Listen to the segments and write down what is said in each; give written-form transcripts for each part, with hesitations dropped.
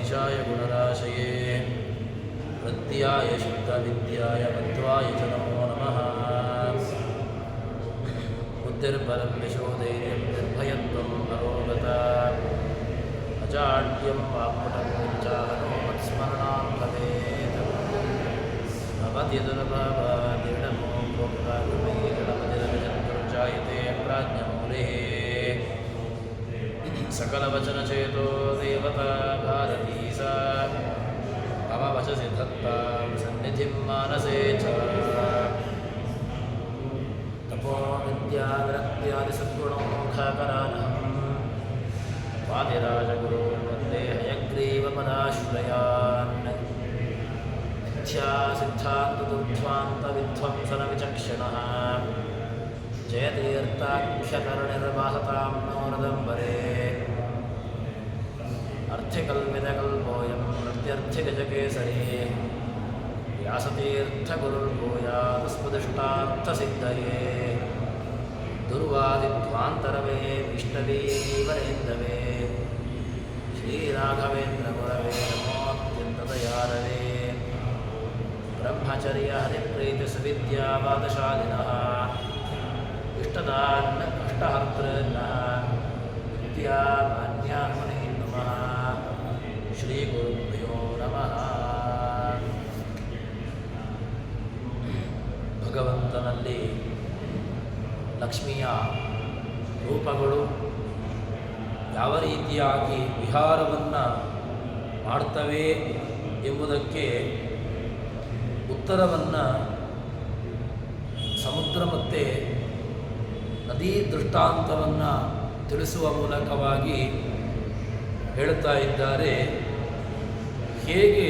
ईशाय गुणराशये वृत्त्याय शुद्धविद्याय मध्वाय च नमो नमः। बुद्धिर्बलं यशोधैर्यं निर्भयत्वम् अरोगता अजाड्यं वाक्पटं चाहनो मत्स्मरणां भवेत्। भवति दुर्भावादिडमो भोक्तागमये गणपतिरविजन्तुर्जायते प्राज्ञमूलेः। सकलवचनचेतो देवता भारती सा मम वचसि धत्तां सन्निधिं मानसे च। तपो विद्याविरक्त्यादिसद्गुणोऽखकरानहं वादिराजगुरून् वन्दे हयग्रीवपदाश्रयान्। मिथ्यासिद्धान्तदुर्ध्वान्तविध्वंसनविचक्षणः जयतीर्थाख्यकरणिर्वाहतां नो हृदम्बरे। अर्थिकल्पितकल्पोऽयं प्रत्यर्थिगजकेसरी व्यासतीर्थगुरुर्भूयादस्मदिष्टार्थसिद्धये। दुर्वादिध्वान्तरवे विष्णवीवरेन्दवे श्रीराघवेन्द्रगुरवे नमोऽत्यन्तदयारवे। ब्रह्मचर्यहरिप्रीतिसुविद्यावादशालिनः इष्टदान् अष्टहर्तॄन्नः विद्यामान्यान् नमः। ಶ್ರೀಗುರುಭ್ಯೋ ನಮಃ. ಭಗವಂತನಲ್ಲಿ ಲಕ್ಷ್ಮಿಯ ರೂಪಗಳು ಯಾವ ರೀತಿಯಾಗಿ ವಿಹಾರವನ್ನು ಮಾಡ್ತವೆ ಎಂಬುದಕ್ಕೆ ಉತ್ತರವನ್ನು ಸಮುದ್ರ ಮತ್ತು ನದಿ ದೃಷ್ಟಾಂತವನ್ನು ತಿಳಿಸುವ ಮೂಲಕವಾಗಿ ಹೇಳುತ್ತಾ ಇದ್ದಾರೆ. ಹೇಗೆ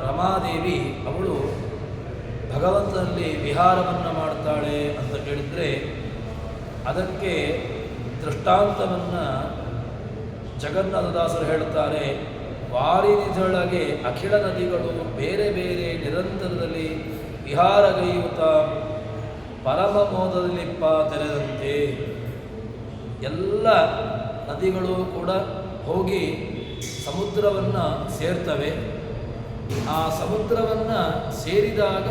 ರಮಾದೇವಿ ಅವಳು ಭಗವಂತನಲ್ಲಿ ವಿಹಾರವನ್ನು ಮಾಡ್ತಾಳೆ ಅಂತ ಕೇಳಿದರೆ ಅದಕ್ಕೆ ದೃಷ್ಟಾಂತವನ್ನು ಜಗನ್ನಾಥದಾಸರು ಹೇಳುತ್ತಾರೆ. ವಾರಿನಿಧೊಳಗೆ ಅಖಿಲ ನದಿಗಳು ಬೇರೆ ಬೇರೆ ನಿರಂತರದಲ್ಲಿ ವಿಹಾರಗೈಯುತ್ತಾ ಪರಮ ಮೋದದಲ್ಲಿಪ್ಪ ತೆರೆದಂತೆ. ಎಲ್ಲ ನದಿಗಳು ಕೂಡ ಹೋಗಿ ಸಮುದ್ರವನ್ನು ಸೇರ್ತವೆ. ಆ ಸಮುದ್ರವನ್ನು ಸೇರಿದಾಗ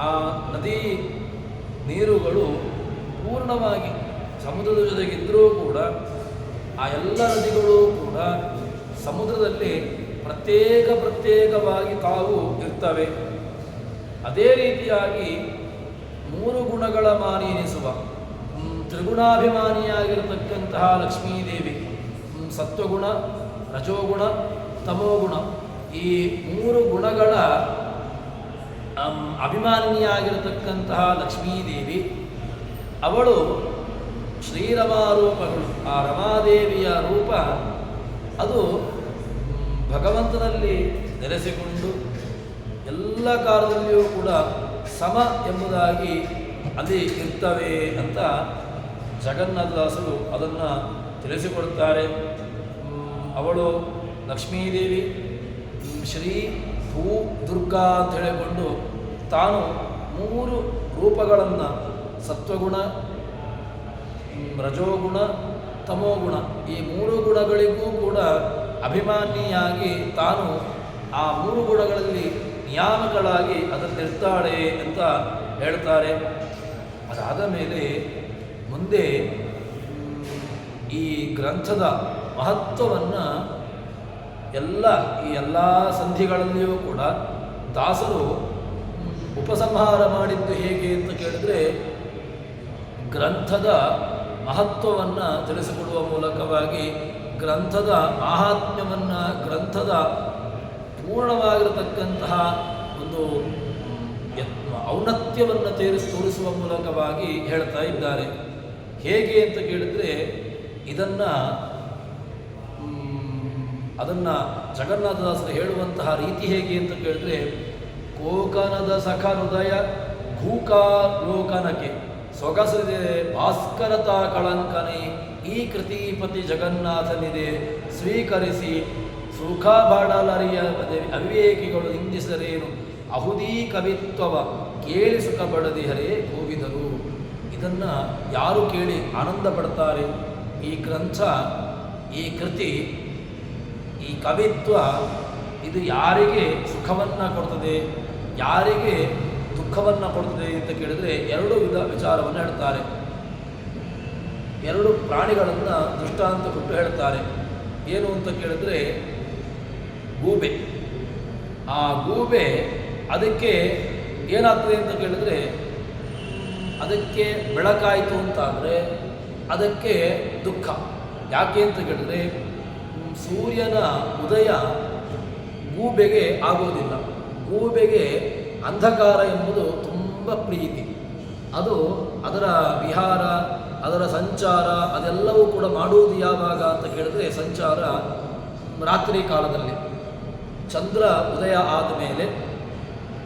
ಆ ನದಿ ನೀರುಗಳು ಪೂರ್ಣವಾಗಿ ಸಮುದ್ರದ ಜೊತೆಗಿದ್ದರೂ ಕೂಡ ಆ ಎಲ್ಲ ನದಿಗಳು ಕೂಡ ಸಮುದ್ರದಲ್ಲಿ ಪ್ರತ್ಯೇಕವಾಗಿ ತಾವು ಇರ್ತವೆ. ಅದೇ ರೀತಿಯಾಗಿ ಮೂರು ಗುಣಗಳ ಮಾನಿ ಎನಿಸುವ ತ್ರಿಗುಣಾಭಿಮಾನಿಯಾಗಿರತಕ್ಕಂತಹ ಲಕ್ಷ್ಮೀದೇವಿ, ಸತ್ವಗುಣ, ರಜೋಗುಣ, ತಮೋಗುಣ, ಈ ಮೂರು ಗುಣಗಳ ಅಭಿಮಾನಿಯಾಗಿರತಕ್ಕಂತಹ ಲಕ್ಷ್ಮೀದೇವಿ ಅವಳು ಶ್ರೀರಮಾರೂಪಗಳು. ಆ ರಮಾದೇವಿಯ ರೂಪ ಅದು ಭಗವಂತನಲ್ಲಿ ನೆಲೆಸಿಕೊಂಡು ಎಲ್ಲ ಕಾಲದಲ್ಲಿಯೂ ಕೂಡ ಸಮ ಎಂಬುದಾಗಿ ಅಲ್ಲಿ ಇರ್ತವೆ ಅಂತ ಜಗನ್ನಾಥದಾಸರು ಅದನ್ನು ತಿಳಿಸಿಕೊಡುತ್ತಾರೆ. ಅವಳು ಲಕ್ಷ್ಮೀದೇವಿ ಶ್ರೀ ಭೂ ದುರ್ಗಾ ಅಂತ ಹೇಳಿಕೊಂಡು ತಾನು ಮೂರು ರೂಪಗಳನ್ನು ಸತ್ವಗುಣ, ರಜೋಗುಣ, ತಮೋಗುಣ ಈ ಮೂರು ಗುಣಗಳಿಗೂ ಕೂಡ ಅಭಿಮಾನಿಯಾಗಿ ತಾನು ಆ ಮೂರು ಗುಣಗಳಲ್ಲಿ ನಿಯಾಮಗಳಾಗಿ ಅದರಲ್ಲಿರ್ತಾಳೆ ಅಂತ ಹೇಳ್ತಾರೆ. ಅದಾದ ಮೇಲೆ ಮುಂದೆ ಈ ಗ್ರಂಥದ ಮಹತ್ವವನ್ನು ಈ ಎಲ್ಲ ಸಂಧಿಗಳಲ್ಲಿಯೂ ಕೂಡ ದಾಸರು ಉಪಸಂಹಾರ ಮಾಡಿದ್ದು ಹೇಗೆ ಅಂತ ಕೇಳಿದರೆ ಗ್ರಂಥದ ಮಹತ್ವವನ್ನು ತಿಳಿಸಿಕೊಡುವ ಮೂಲಕವಾಗಿ ಗ್ರಂಥದ ಮಾಹಾತ್ಮ್ಯವನ್ನು, ಗ್ರಂಥದ ಪೂರ್ಣವಾಗಿರತಕ್ಕಂತಹ ಒಂದು ಔನ್ನತ್ಯವನ್ನು ತೋರಿಸುವ ಮೂಲಕವಾಗಿ ಹೇಳ್ತಾ ಇದ್ದಾರೆ. ಹೇಗೆ ಅಂತ ಕೇಳಿದರೆ ಅದನ್ನು ಜಗನ್ನಾಥದಾಸರು ಹೇಳುವಂತಹ ರೀತಿ ಹೇಗೆ ಅಂತ ಕೇಳಿದ್ರೆ ಕೋಕನದ ಸಖ ಹೃದಯ ಘೂಕಾಲೋಕನಕ್ಕೆ ಸೊಗಸರಿದೆ ಭಾಸ್ಕರತಾ ಕಳಂಕನೆ ಈ ಕೃತಿಪತಿ ಜಗನ್ನಾಥನಿದೆ ಸ್ವೀಕರಿಸಿ ಸುಖ ಬಾಡಲರಿಯ ಅವಿವೇಕಿಗಳು ನಿಂದಿಸರೇನು ಅಹುದೀ ಕವಿತ್ವವ ಕೇಳಿ ಸುಖ ಪಡದಿಹರೇ ಕೂಗಿದರು. ಇದನ್ನು ಯಾರು ಕೇಳಿ ಆನಂದ ಪಡ್ತಾರೆ? ಈ ಗ್ರಂಥ ಈ ಕೃತಿ, ಈ ಕವಿತ್ವ ಇದು ಯಾರಿಗೆ ಸುಖವನ್ನು ಕೊಡ್ತದೆ, ಯಾರಿಗೆ ದುಃಖವನ್ನು ಕೊಡ್ತದೆ ಅಂತ ಕೇಳಿದರೆ ಎರಡು ವಿಧ ವಿಚಾರವನ್ನು ಹೇಳ್ತಾರೆ. ಎರಡು ಪ್ರಾಣಿಗಳನ್ನು ದೃಷ್ಟಾಂತ ಕೊಟ್ಟು ಹೇಳ್ತಾರೆ. ಏನು ಅಂತ ಕೇಳಿದ್ರೆ ಗೂಬೆ. ಆ ಗೂಬೆ ಅದಕ್ಕೆ ಏನಾಗ್ತದೆ ಅಂತ ಕೇಳಿದ್ರೆ, ಅದಕ್ಕೆ ಬೆಳಕಾಯಿತು ಅಂತಾದರೆ ಅದಕ್ಕೆ ದುಃಖ. ಯಾಕೆ ಅಂತ ಕೇಳಿದ್ರೆ ಸೂರ್ಯನ ಉದಯ ಗೂಬೆಗೆ ಆಗೋದಿಲ್ಲ. ಗೂಬೆಗೆ ಅಂಧಕಾರ ಎಂಬುದು ತುಂಬ ಪ್ರೀತಿ. ಅದು ಅದರ ವಿಹಾರ, ಅದರ ಸಂಚಾರ ಅದೆಲ್ಲವೂ ಕೂಡ ಮಾಡುವುದು ಯಾವಾಗ ಅಂತ ಕೇಳಿದ್ರೆ ಸಂಚಾರ ರಾತ್ರಿ ಕಾಲದಲ್ಲಿ, ಚಂದ್ರ ಉದಯ ಆದ ಮೇಲೆ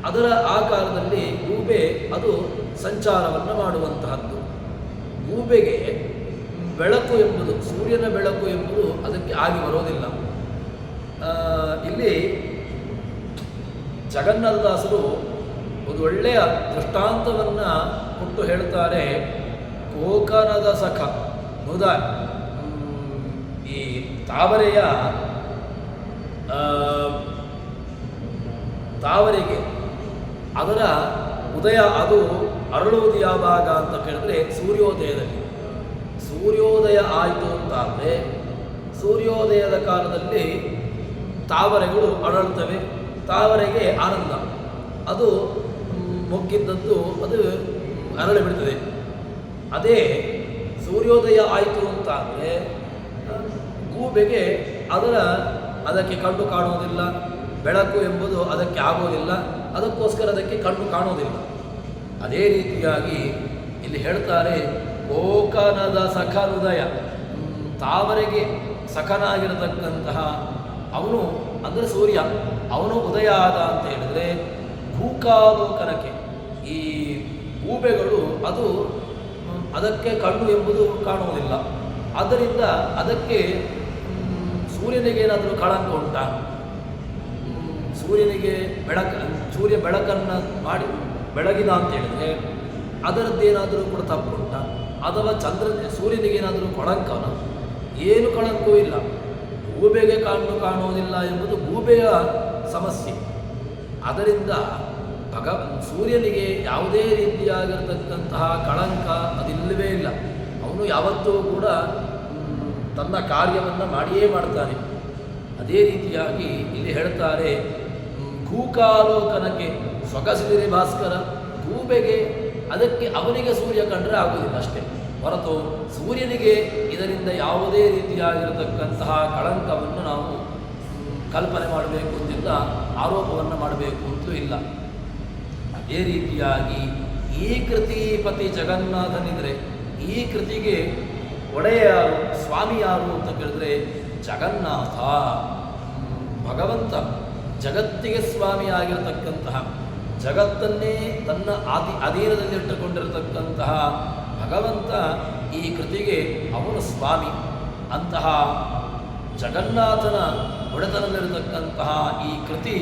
ಅದರ ಆ ಕಾಲದಲ್ಲಿ ಗೂಬೆ ಅದು ಸಂಚಾರವನ್ನು ಮಾಡುವಂತಹದ್ದು. ಗೂಬೆಗೆ ಬೆಳಕು ಎಂಬುದು, ಸೂರ್ಯನ ಬೆಳಕು ಎಂಬುದು ಅದಕ್ಕೆ ಆಗಿ ಬರೋದಿಲ್ಲ. ಇಲ್ಲಿ ಜಗನ್ನಾಥದಾಸರು ಒಂದು ಒಳ್ಳೆಯ ದೃಷ್ಟಾಂತವನ್ನು ಕೊಟ್ಟು ಹೇಳ್ತಾರೆ. ಕೋಕನದ ಸಖ ನುದ, ಈ ತಾವರೆಗೆ ಅದರ ಉದಯ ಅದು ಅರಳುವುದು ಯಾವಾಗ ಅಂತ ಕೇಳಿದ್ರೆ ಸೂರ್ಯೋದಯದಲ್ಲಿ. ಸೂರ್ಯೋದಯ ಆಯಿತು ಅಂತಾದರೆ ಸೂರ್ಯೋದಯದ ಕಾಲದಲ್ಲಿ ತಾವರೆಗಳು ಅರಳುತ್ತವೆ. ತಾವರೆಗೆ ಆನಂದ, ಅದು ಮೊಗ್ಗಿದ್ದದ್ದು ಅದು ಅರಳಿ ಬಿಡ್ತದೆ. ಅದೇ ಸೂರ್ಯೋದಯ ಆಯಿತು ಅಂತಾದರೆ ಗೂಬೆಗೆ ಅದಕ್ಕೆ ಕಣ್ಣು ಕಾಣುವುದಿಲ್ಲ, ಬೆಳಕು ಎಂಬುದು ಅದಕ್ಕೆ ಆಗೋದಿಲ್ಲ, ಅದಕ್ಕೋಸ್ಕರ ಅದಕ್ಕೆ ಕಣ್ಣು ಕಾಣೋದಿಲ್ಲ. ಅದೇ ರೀತಿಯಾಗಿ ಇಲ್ಲಿ ಹೇಳ್ತಾರೆ, ಕೋಕನದ ಸಖನುದಯ, ತಾವರೆಗೆ ಸಖನಾಗಿರತಕ್ಕಂತಹ ಅವನು ಅಂದರೆ ಸೂರ್ಯ, ಅವನು ಉದಯ ಆದ ಅಂತ ಹೇಳಿದರೆ ಭೂಕಾಲೋಕನಕ್ಕೆ ಈ ಗೂಬೆಗಳು ಅದು ಅದಕ್ಕೆ ಕಣ್ಣು ಎಂಬುದು ಕಾಣುವುದಿಲ್ಲ. ಆದ್ದರಿಂದ ಅದಕ್ಕೆ ಸೂರ್ಯನಿಗೆ ಏನಾದರೂ ಕಳಂಕ ಉಂಟಾ? ಸೂರ್ಯನಿಗೆ ಸೂರ್ಯ ಬೆಳಕನ್ನು ಮಾಡಿ ಬೆಳಗಿದ ಅಂತ ಹೇಳಿದರೆ ಅದರದ್ದೇನಾದರೂ ಕೂಡ ತಪ್ಪುಂಟ? ಅಥವಾ ಸೂರ್ಯನಿಗೇನಾದರೂ ಕಳಂಕನ? ಏನು ಕಳಂಕವೂ ಇಲ್ಲ. ಗೂಬೆಗೆ ಕಣ್ಣು ಕಾಣುವುದಿಲ್ಲ ಎಂಬುದು ಗೂಬೆಯ ಸಮಸ್ಯೆ. ಅದರಿಂದ ಸೂರ್ಯನಿಗೆ ಯಾವುದೇ ರೀತಿಯಾಗಿರತಕ್ಕಂತಹ ಕಳಂಕ ಅದಿಲ್ಲವೇ ಇಲ್ಲ. ಅವನು ಯಾವತ್ತೂ ಕೂಡ ತನ್ನ ಕಾರ್ಯವನ್ನು ಮಾಡಿಯೇ ಮಾಡ್ತಾನೆ. ಅದೇ ರೀತಿಯಾಗಿ ಇಲ್ಲಿ ಹೇಳ್ತಾರೆ, ಭೂಕಾಲೋಕನಕ್ಕೆ ಸೊಗಸಿದಿರಿ ಭಾಸ್ಕರ. ಗೂಬೆಗೆ ಅದಕ್ಕೆ ಅವನಿಗೆ ಸೂರ್ಯ ಕಂಡ್ರೆ ಆಗುವುದಿಲ್ಲ ಅಷ್ಟೇ ಹೊರತು ಸೂರ್ಯನಿಗೆ ಇದರಿಂದ ಯಾವುದೇ ರೀತಿಯಾಗಿರತಕ್ಕಂತಹ ಕಳಂಕವನ್ನು ನಾವು ಕಲ್ಪನೆ ಮಾಡಬೇಕು ಅಂತಿಲ್ಲ, ಆರೋಪವನ್ನು ಮಾಡಬೇಕು ಅಂತಲೂ ಇಲ್ಲ. ಅದೇ ರೀತಿಯಾಗಿ ಈ ಕೃತಿಪತಿ ಜಗನ್ನಾಥನಿದ್ರೆ ಈ ಕೃತಿಗೆ ಒಡೆಯ ಯಾರು, ಸ್ವಾಮಿ ಯಾರು ಅಂತ ಕೇಳಿದ್ರೆ ಜಗನ್ನಾಥ, ಭಗವಂತ, ಜಗತ್ತಿಗೆ ಸ್ವಾಮಿಯಾಗಿರತಕ್ಕಂತಹ, ಜಗತ್ತನ್ನೇ ತನ್ನ ಅಧೀನದಲ್ಲಿಟ್ಟುಕೊಂಡಿರತಕ್ಕಂತಹ ಭಗವಂತ ಈ ಕೃತಿಗೆ ಅವನು ಸ್ವಾಮಿ. ಅಂತಹ ಜಗನ್ನಾಥನ ಒಡೆತನದಲ್ಲಿರತಕ್ಕಂತಹ ಈ ಕೃತಿ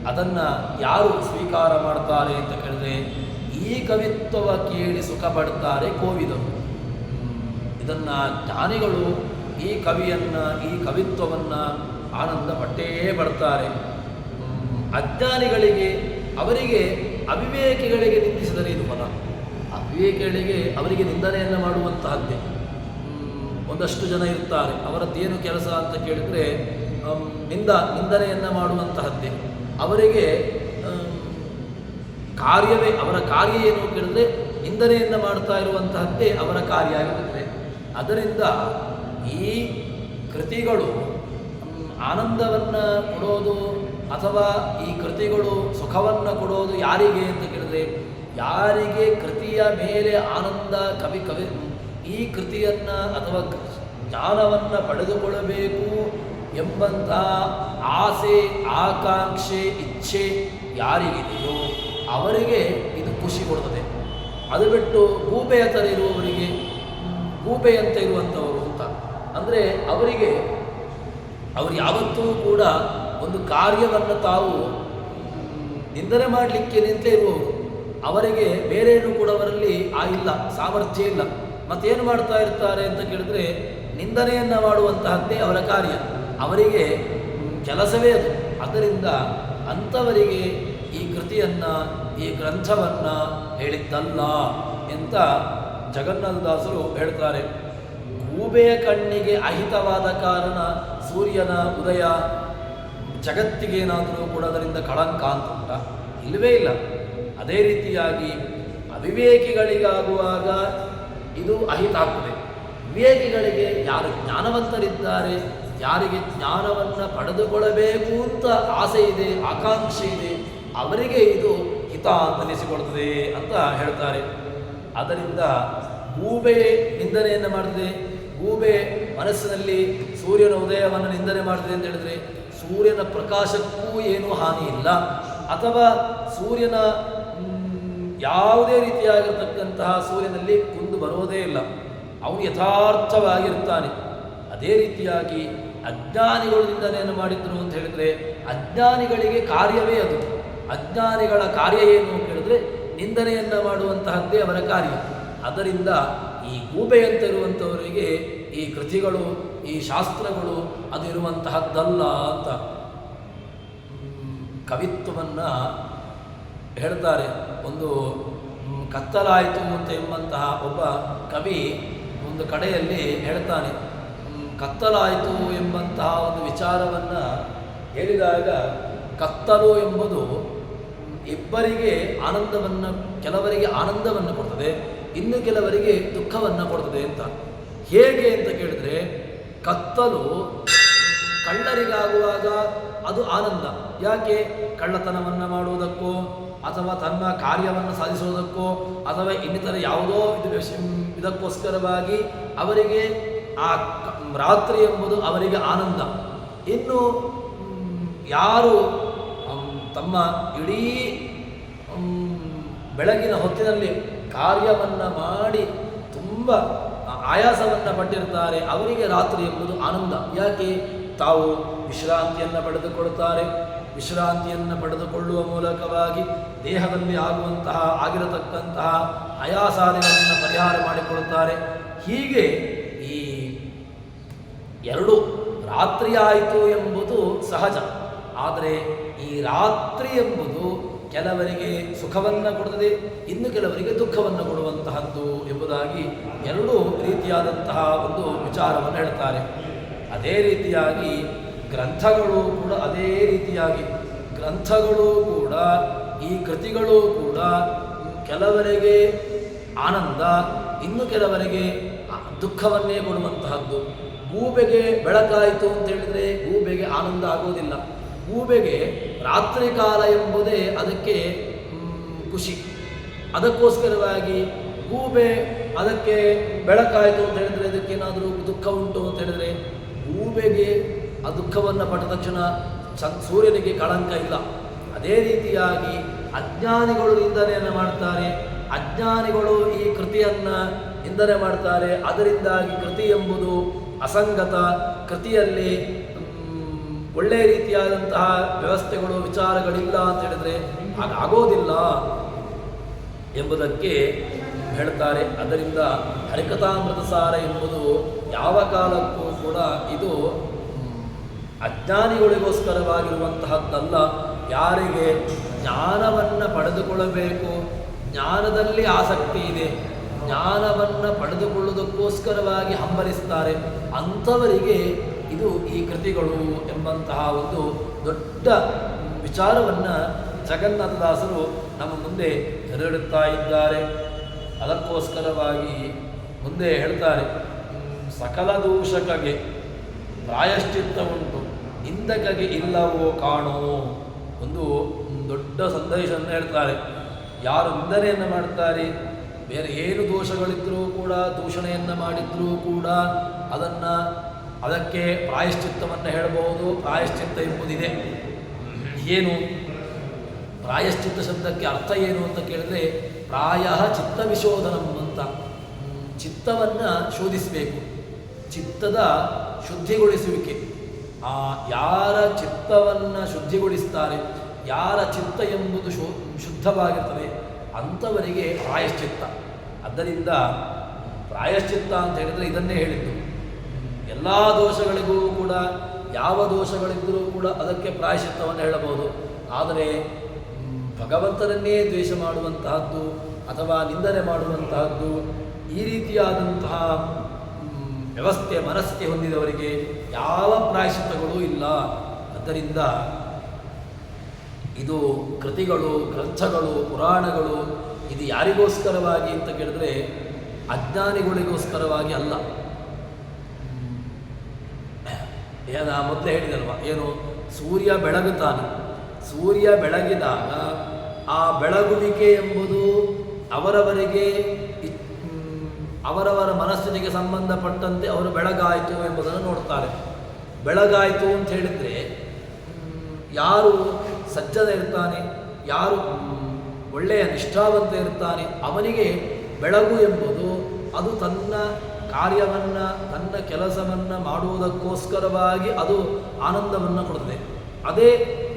ಅದನ್ನು ಯಾರು ಸ್ವೀಕಾರ ಮಾಡ್ತಾರೆ ಅಂತ ಕೇಳಿದ್ರೆ ಈ ಕವಿತ್ವವ ಕೇಳಿ ಸುಖ ಪಡ್ತಾರೆ ಕೋವಿದರು. ಇದನ್ನು ಜ್ಞಾನಿಗಳು ಈ ಕವಿಯನ್ನು, ಈ ಕವಿತ್ವವನ್ನು ಆನಂದ ಪಟ್ಟೇ ಪಡ್ತಾರೆ. ಅಜ್ಞಾನಿಗಳಿಗೆ, ಅವರಿಗೆ ಅವಿವೇಕಿಗಳಿಗೆ ನಿಂದಿಸಿದರೆ ಇದು ಫಲ. ಅವಿವೇಕಿಗಳಿಗೆ ಅವರಿಗೆ ನಿಂದನೆಯನ್ನು ಮಾಡುವಂತಹದ್ದೇ. ಒಂದಷ್ಟು ಜನ ಇರ್ತಾರೆ, ಅವರದ್ದೇನು ಕೆಲಸ ಅಂತ ಕೇಳಿದರೆ ನಿಂದನೆಯನ್ನು ಮಾಡುವಂತಹದ್ದೇ. ಅವರಿಗೆ ಕಾರ್ಯವೇ, ಅವರ ಕಾರ್ಯ ಏನು ಕೇಳಿದ್ರೆ ನಿಂದನೆಯನ್ನು ಮಾಡ್ತಾ ಇರುವಂತಹದ್ದೇ ಅವರ ಕಾರ್ಯ ಆಗಿರುತ್ತದೆ. ಅದರಿಂದ ಈ ಕೃತಿಗಳು ಆನಂದವನ್ನು ಕೊಡೋದು ಅಥವಾ ಈ ಕೃತಿಗಳು ಸುಖವನ್ನು ಕೊಡೋದು ಯಾರಿಗೆ ಅಂತ ಕೇಳಿದ್ರೆ, ಯಾರಿಗೆ ಕೃತಿಯ ಮೇಲೆ ಆನಂದ, ಈ ಕೃತಿಯನ್ನು ಅಥವಾ ಜ್ಞಾನವನ್ನು ಪಡೆದುಕೊಳ್ಳಬೇಕು ಎಂಬಂಥ ಆಸೆ, ಆಕಾಂಕ್ಷೆ, ಇಚ್ಛೆ ಯಾರಿಗಿದೆಯೋ ಅವರಿಗೆ ಇದು ಖುಷಿ ಕೊಡ್ತದೆ. ಅದು ಬಿಟ್ಟು ಗೂಬೆಯ ಥರ ಇರುವವರಿಗೆ, ಗೂಬೆಯಂತೆ ಇರುವಂಥವರು ಅಂತ ಅಂದರೆ ಅವರು ಯಾವತ್ತೂ ಕೂಡ ಒಂದು ಕಾರ್ಯವನ್ನು ತಾವು ನಿಂದನೆ ಮಾಡಲಿಕ್ಕೆ ನಿಂತೇ ಇರುವವರು. ಅವರಿಗೆ ಬೇರೇನು ಕೂಡ ಅವರಲ್ಲಿ ಇಲ್ಲ, ಸಾಮರ್ಥ್ಯ ಇಲ್ಲ. ಮತ್ತೇನು ಮಾಡ್ತಾ ಇರ್ತಾರೆ ಅಂತ ಕೇಳಿದ್ರೆ ನಿಂದನೆಯನ್ನು ಮಾಡುವಂತಹದ್ದೇ ಅವರ ಕಾರ್ಯ, ಅವರಿಗೆ ಕೆಲಸವೇ ಅದು. ಆದ್ದರಿಂದ ಅಂಥವರಿಗೆ ಈ ಕೃತಿಯನ್ನು, ಈ ಗ್ರಂಥವನ್ನು ಹೇಳಿದ್ದಲ್ಲ ಅಂತ ಜಗನ್ನಾಥದಾಸರು ಹೇಳ್ತಾರೆ. ಗೂಬೆಯ ಕಣ್ಣಿಗೆ ಅಹಿತವಾದ ಕಾರಣ ಸೂರ್ಯನ ಉದಯ ಜಗತ್ತಿಗೇನಾದರೂ ಕೂಡ ಅದರಿಂದ ಕಳಂಕ ಅಂತುಂಟ? ಇಲ್ಲವೇ ಇಲ್ಲ. ಅದೇ ರೀತಿಯಾಗಿ ಅವಿವೇಕಿಗಳಿಗಾಗುವಾಗ ಇದು ಅಹಿತ ಆಗ್ತದೆ. ವಿವೇಕಿಗಳಿಗೆ, ಯಾರು ಜ್ಞಾನವಂತರಿದ್ದಾರೆ, ಯಾರಿಗೆ ಜ್ಞಾನವನ್ನು ಪಡೆದುಕೊಳ್ಳಬೇಕು ಅಂತ ಆಸೆ ಇದೆ, ಆಕಾಂಕ್ಷೆ ಇದೆ, ಅವರಿಗೆ ಇದು ಹಿತ ಅನ್ನಿಸಿಕೊಳ್ತದೆ ಅಂತ ಹೇಳ್ತಾರೆ. ಆದ್ದರಿಂದ ಗೂಬೆ ನಿಂದನೆಯನ್ನು ಮಾಡ್ತದೆ, ಗೂಬೆ ಮನಸ್ಸಿನಲ್ಲಿ ಸೂರ್ಯನ ಉದಯವನ್ನು ನಿಂದನೆ ಮಾಡ್ತದೆ ಅಂತ ಹೇಳಿದ್ರೆ ಸೂರ್ಯನ ಪ್ರಕಾಶಕ್ಕೂ ಏನೂ ಹಾನಿ ಇಲ್ಲ, ಅಥವಾ ಸೂರ್ಯನ ಯಾವುದೇ ರೀತಿಯಾಗಿರ್ತಕ್ಕಂತಹ ಸೂರ್ಯನಲ್ಲಿ ಕುಂದು ಬರುವುದೇ ಇಲ್ಲ, ಅವನು ಯಥಾರ್ಥವಾಗಿರ್ತಾನೆ. ಅದೇ ರೀತಿಯಾಗಿ ಅಜ್ಞಾನಿಗಳು ನಿಂದನೆಯನ್ನು ಮಾಡಿದ್ರು ಅಂತ ಹೇಳಿದರೆ ಅಜ್ಞಾನಿಗಳಿಗೆ ಕಾರ್ಯವೇ ಅದು. ಅಜ್ಞಾನಿಗಳ ಕಾರ್ಯ ಏನು ಅಂತ ಹೇಳಿದ್ರೆ ನಿಂದನೆಯನ್ನು ಮಾಡುವಂತಹದ್ದೇ ಅವರ ಕಾರ್ಯ. ಅದರಿಂದ ಈ ಗೂಬೆಯಂತ ಇರುವಂಥವರಿಗೆ ಈ ಕೃತಿಗಳು, ಈ ಶಾಸ್ತ್ರಗಳು ಅದು ಇರುವಂತಹದ್ದಲ್ಲ ಅಂತ ಕವಿತ್ವವನ್ನು ಹೇಳ್ತಾರೆ. ಒಂದು ಕತ್ತಲಾಯಿತು ಅಂತ ಎಂಬಂತಹ ಒಬ್ಬ ಕವಿ ಒಂದು ಕಡೆಯಲ್ಲಿ ಹೇಳ್ತಾನೆ. ಕತ್ತಲಾಯಿತು ಎಂಬಂತಹ ಒಂದು ವಿಚಾರವನ್ನು ಹೇಳಿದಾಗ, ಕತ್ತಲು ಎಂಬುದು ಇಬ್ಬರಿಗೆ ಆನಂದವನ್ನು, ಕೆಲವರಿಗೆ ಆನಂದವನ್ನು ಕೊಡ್ತದೆ, ಇನ್ನು ಕೆಲವರಿಗೆ ದುಃಖವನ್ನು ಕೊಡ್ತದೆ ಅಂತ. ಹೇಗೆ ಅಂತ ಕೇಳಿದ್ರೆ, ಕತ್ತಲು ಕಳ್ಳರಿಗಾಗುವಾಗ ಅದು ಆನಂದ. ಯಾಕೆ? ಕಳ್ಳತನವನ್ನು ಮಾಡುವುದಕ್ಕೋ ಅಥವಾ ತನ್ನ ಕಾರ್ಯವನ್ನು ಸಾಧಿಸುವುದಕ್ಕೋ ಅಥವಾ ಇನ್ನಿತರ ಯಾವುದೋ ಇದಕ್ಕೋಸ್ಕರವಾಗಿ ಅವರಿಗೆ ಆ ರಾತ್ರಿ ಎಂಬುದು ಅವರಿಗೆ ಆನಂದ. ಇನ್ನು ಯಾರು ತಮ್ಮ ಇಡೀ ಬೆಳಗಿನ ಹೊತ್ತಿನಲ್ಲಿ ಕಾರ್ಯವನ್ನು ಮಾಡಿ ತುಂಬ ಆಯಾಸವನ್ನು ಪಟ್ಟಿರ್ತಾರೆ, ಅವರಿಗೆ ರಾತ್ರಿ ಎಂಬುದು ಆನಂದ. ಯಾಕೆ? ತಾವು ವಿಶ್ರಾಂತಿಯನ್ನು ಪಡೆದುಕೊಳ್ಳುತ್ತಾರೆ. ವಿಶ್ರಾಂತಿಯನ್ನು ಪಡೆದುಕೊಳ್ಳುವ ಮೂಲಕವಾಗಿ ದೇಹದಲ್ಲಿ ಆಗಿರತಕ್ಕಂತಹ ಆಯಾಸಾದಿಗಳನ್ನು ಪರಿಹಾರ ಮಾಡಿಕೊಳ್ಳುತ್ತಾರೆ. ಹೀಗೆ ಈ ಎರಡು ರಾತ್ರಿ ಆಯಿತು ಎಂಬುದು ಸಹಜ. ಆದರೆ ಈ ರಾತ್ರಿ ಎಂಬುದು ಕೆಲವರಿಗೆ ಸುಖವನ್ನು ಕೊಡುತ್ತದೆ, ಇನ್ನು ಕೆಲವರಿಗೆ ದುಃಖವನ್ನು ಕೊಡುವಂತಹದ್ದು ಎಂಬುದಾಗಿ ಎರಡೂ ರೀತಿಯಾದಂತಹ ಒಂದು ವಿಚಾರವನ್ನು ಹೇಳ್ತಾರೆ. ಅದೇ ರೀತಿಯಾಗಿ ಗ್ರಂಥಗಳು ಕೂಡ ಅದೇ ರೀತಿಯಾಗಿ ಗ್ರಂಥಗಳು ಕೂಡ ಈ ಕೃತಿಗಳು ಕೂಡ ಕೆಲವರಿಗೆ ಆನಂದ, ಇನ್ನು ಕೆಲವರಿಗೆ ದುಃಖವನ್ನೇ ಕೊಡುವಂತಹದ್ದು. ಗೂಬೆಗೆ ಬೆಳಕಾಯಿತು ಅಂತ ಹೇಳಿದರೆ ಗೂಬೆಗೆ ಆನಂದ ಆಗೋದಿಲ್ಲ. ಗೂಬೆಗೆ ರಾತ್ರಿ ಕಾಲ ಎಂಬುದೇ ಅದಕ್ಕೆ ಖುಷಿ. ಅದಕ್ಕೋಸ್ಕರವಾಗಿ ಗೂಬೆ ಅದಕ್ಕೆ ಬೆಳಕಾಯಿತು ಅಂತ ಹೇಳಿದರೆ ಅದಕ್ಕೇನಾದರೂ ದುಃಖ ಉಂಟು ಅಂತ ಹೇಳಿದರೆ ಗೂಬೆಗೆ ಆ ದುಃಖವನ್ನು ಪಟ್ಟ ತಕ್ಷಣ ಸೂರ್ಯನಿಗೆ ಕಳಂಕ ಇಲ್ಲ. ಅದೇ ರೀತಿಯಾಗಿ ಅಜ್ಞಾನಿಗಳು ನಿಂದನೆಯನ್ನು ಮಾಡ್ತಾರೆ, ಅಜ್ಞಾನಿಗಳು ಈ ಕೃತಿಯನ್ನು ನಿಂದನೆ ಮಾಡ್ತಾರೆ. ಅದರಿಂದಾಗಿ ಕೃತಿ ಎಂಬುದು ಅಸಂಗತ, ಕೃತಿಯಲ್ಲಿ ಒಳ್ಳೆಯ ರೀತಿಯಾದಂತಹ ವ್ಯವಸ್ಥೆಗಳು ವಿಚಾರಗಳಿಲ್ಲ ಅಂತ ಹೇಳಿದರೆ ಹಾಗಾಗೋದಿಲ್ಲ ಎಂಬುದಕ್ಕೆ ಹೇಳ್ತಾರೆ. ಅದರಿಂದ ಹರಿಕಥಾಮೃತ ಸಾರ ಎಂಬುದು ಯಾವ ಕಾಲಕ್ಕೂ ಕೂಡ ಇದು ಅಜ್ಞಾನಿಗಳಿಗೋಸ್ಕರವಾಗಿರುವಂತಹದ್ದಲ್ಲ. ಯಾರಿಗೆ ಜ್ಞಾನವನ್ನು ಪಡೆದುಕೊಳ್ಳಬೇಕು, ಜ್ಞಾನದಲ್ಲಿ ಆಸಕ್ತಿ ಇದೆ, ಜ್ಞಾನವನ್ನು ಪಡೆದುಕೊಳ್ಳುವುದಕ್ಕೋಸ್ಕರವಾಗಿ ಹಂಬಲಿಸ್ತಾರೆ, ಅಂಥವರಿಗೆ ಇದು ಈ ಕೃತಿಗಳು ಎಂಬಂತಹ ಒಂದು ದೊಡ್ಡ ವಿಚಾರವನ್ನು ಜಗನ್ನಾಥದಾಸರು ನಮ್ಮ ಮುಂದೆ ತೆರೆದಿಡುತ್ತಾ ಇದ್ದಾರೆ. ಅದಕ್ಕೋಸ್ಕರವಾಗಿ ಮುಂದೆ ಹೇಳ್ತಾರೆ, ಸಕಲ ದೂಷಕಗೆ ಪ್ರಾಯಶ್ಚಿತ್ತ ಉಂಟು, ಇಂದಕಗೆ ಇಲ್ಲವೋ ಕಾಣೋ. ಒಂದು ದೊಡ್ಡ ಸಂದೇಶವನ್ನು ಹೇಳ್ತಾರೆ. ಯಾರು ನಿಂದನೆಯನ್ನು ಮಾಡ್ತಾರೆ, ಬೇರೆ ಏನು ದೋಷಗಳಿದ್ದರೂ ಕೂಡ, ದೂಷಣೆಯನ್ನು ಮಾಡಿದ್ರೂ ಕೂಡ ಅದಕ್ಕೆ ಪ್ರಾಯಶ್ಚಿತ್ತವನ್ನು ಹೇಳಬಹುದು. ಪ್ರಾಯಶ್ಚಿತ್ತ ಎಂಬುದಿದೆ. ಏನು ಪ್ರಾಯಶ್ಚಿತ್ತ ಶಬ್ದಕ್ಕೆ ಅರ್ಥ ಏನು ಅಂತ ಕೇಳಿದ್ರೆ, ಪ್ರಾಯ ಚಿತ್ತ ವಿಶೋಧನಂ ಅಂತ. ಚಿತ್ತವನ್ನು ಶೋಧಿಸಬೇಕು, ಚಿತ್ತದ ಶುದ್ಧಿಗೊಳಿಸುವಿಕೆ. ಯಾರ ಚಿತ್ತವನ್ನು ಶುದ್ಧಿಗೊಳಿಸ್ತಾರೆ, ಯಾರ ಚಿತ್ತ ಎಂಬುದು ಶುದ್ಧವಾಗಿರ್ತದೆ, ಅಂಥವರಿಗೆ ಪ್ರಾಯಶ್ಚಿತ್ತ. ಆದ್ದರಿಂದ ಪ್ರಾಯಶ್ಚಿತ್ತ ಅಂತ ಹೇಳಿದರೆ ಇದನ್ನೇ ಹೇಳಿದ್ದು. ಎಲ್ಲ ದೋಷಗಳಿಗೂ ಕೂಡ ಯಾವ ದೋಷಗಳಿದ್ದರೂ ಕೂಡ ಅದಕ್ಕೆ ಪ್ರಾಯಶ್ಚಿತ್ತವನ್ನು ಹೇಳಬಹುದು. ಆದರೆ ಭಗವಂತನನ್ನೇ ದ್ವೇಷ ಮಾಡುವಂತಹದ್ದು ಅಥವಾ ನಿಂದನೆ ಮಾಡುವಂತಹದ್ದು ಈ ರೀತಿಯಾದಂತಹ ವ್ಯವಸ್ಥೆ ಮನಸ್ಥಿತಿ ಹೊಂದಿದವರಿಗೆ ಯಾವ ಪ್ರಾಯಶ್ಚಿತ್ತಗಳೂ ಇಲ್ಲ. ಆದ್ದರಿಂದ ಇದು ಕೃತಿಗಳು, ಗ್ರಂಥಗಳು, ಪುರಾಣಗಳು ಇದು ಯಾರಿಗೋಸ್ಕರವಾಗಿ ಅಂತ ಕೇಳಿದ್ರೆ ಅಜ್ಞಾನಿಗಳಿಗೋಸ್ಕರವಾಗಿ ಅಲ್ಲ. ಮೊದಲೇ ಹೇಳಿದಲ್ವ, ಏನು ಸೂರ್ಯ ಬೆಳಗುತ್ತಾನೆ, ಸೂರ್ಯ ಬೆಳಗಿದಾಗ ಆ ಬೆಳಗುವಿಕೆ ಎಂಬುದು ಅವರವರಿಗೆ ಅವರವರ ಮನಸ್ಥಿತಿಗೆ ಸಂಬಂಧಪಟ್ಟಂತೆ ಅವರು ಬೆಳಗಾಯಿತು ಎಂಬುದನ್ನು ನೋಡ್ತಾರೆ. ಬೆಳಗಾಯಿತು ಅಂತ ಹೇಳಿದರೆ ಯಾರು ಸಜ್ಜನ ಇರ್ತಾನೆ, ಯಾರು ಒಳ್ಳೆಯ ನಿಷ್ಠಾವಂತ ಇರ್ತಾನೆ, ಅವನಿಗೆ ಬೆಳಗು ಎಂಬುದು ಅದು ತನ್ನ ಕಾರ್ಯವನ್ನು ತನ್ನ ಕೆಲಸವನ್ನು ಮಾಡುವುದಕ್ಕೋಸ್ಕರವಾಗಿ ಅದು ಆನಂದವನ್ನು ಕೊಡುತ್ತದೆ. ಅದೇ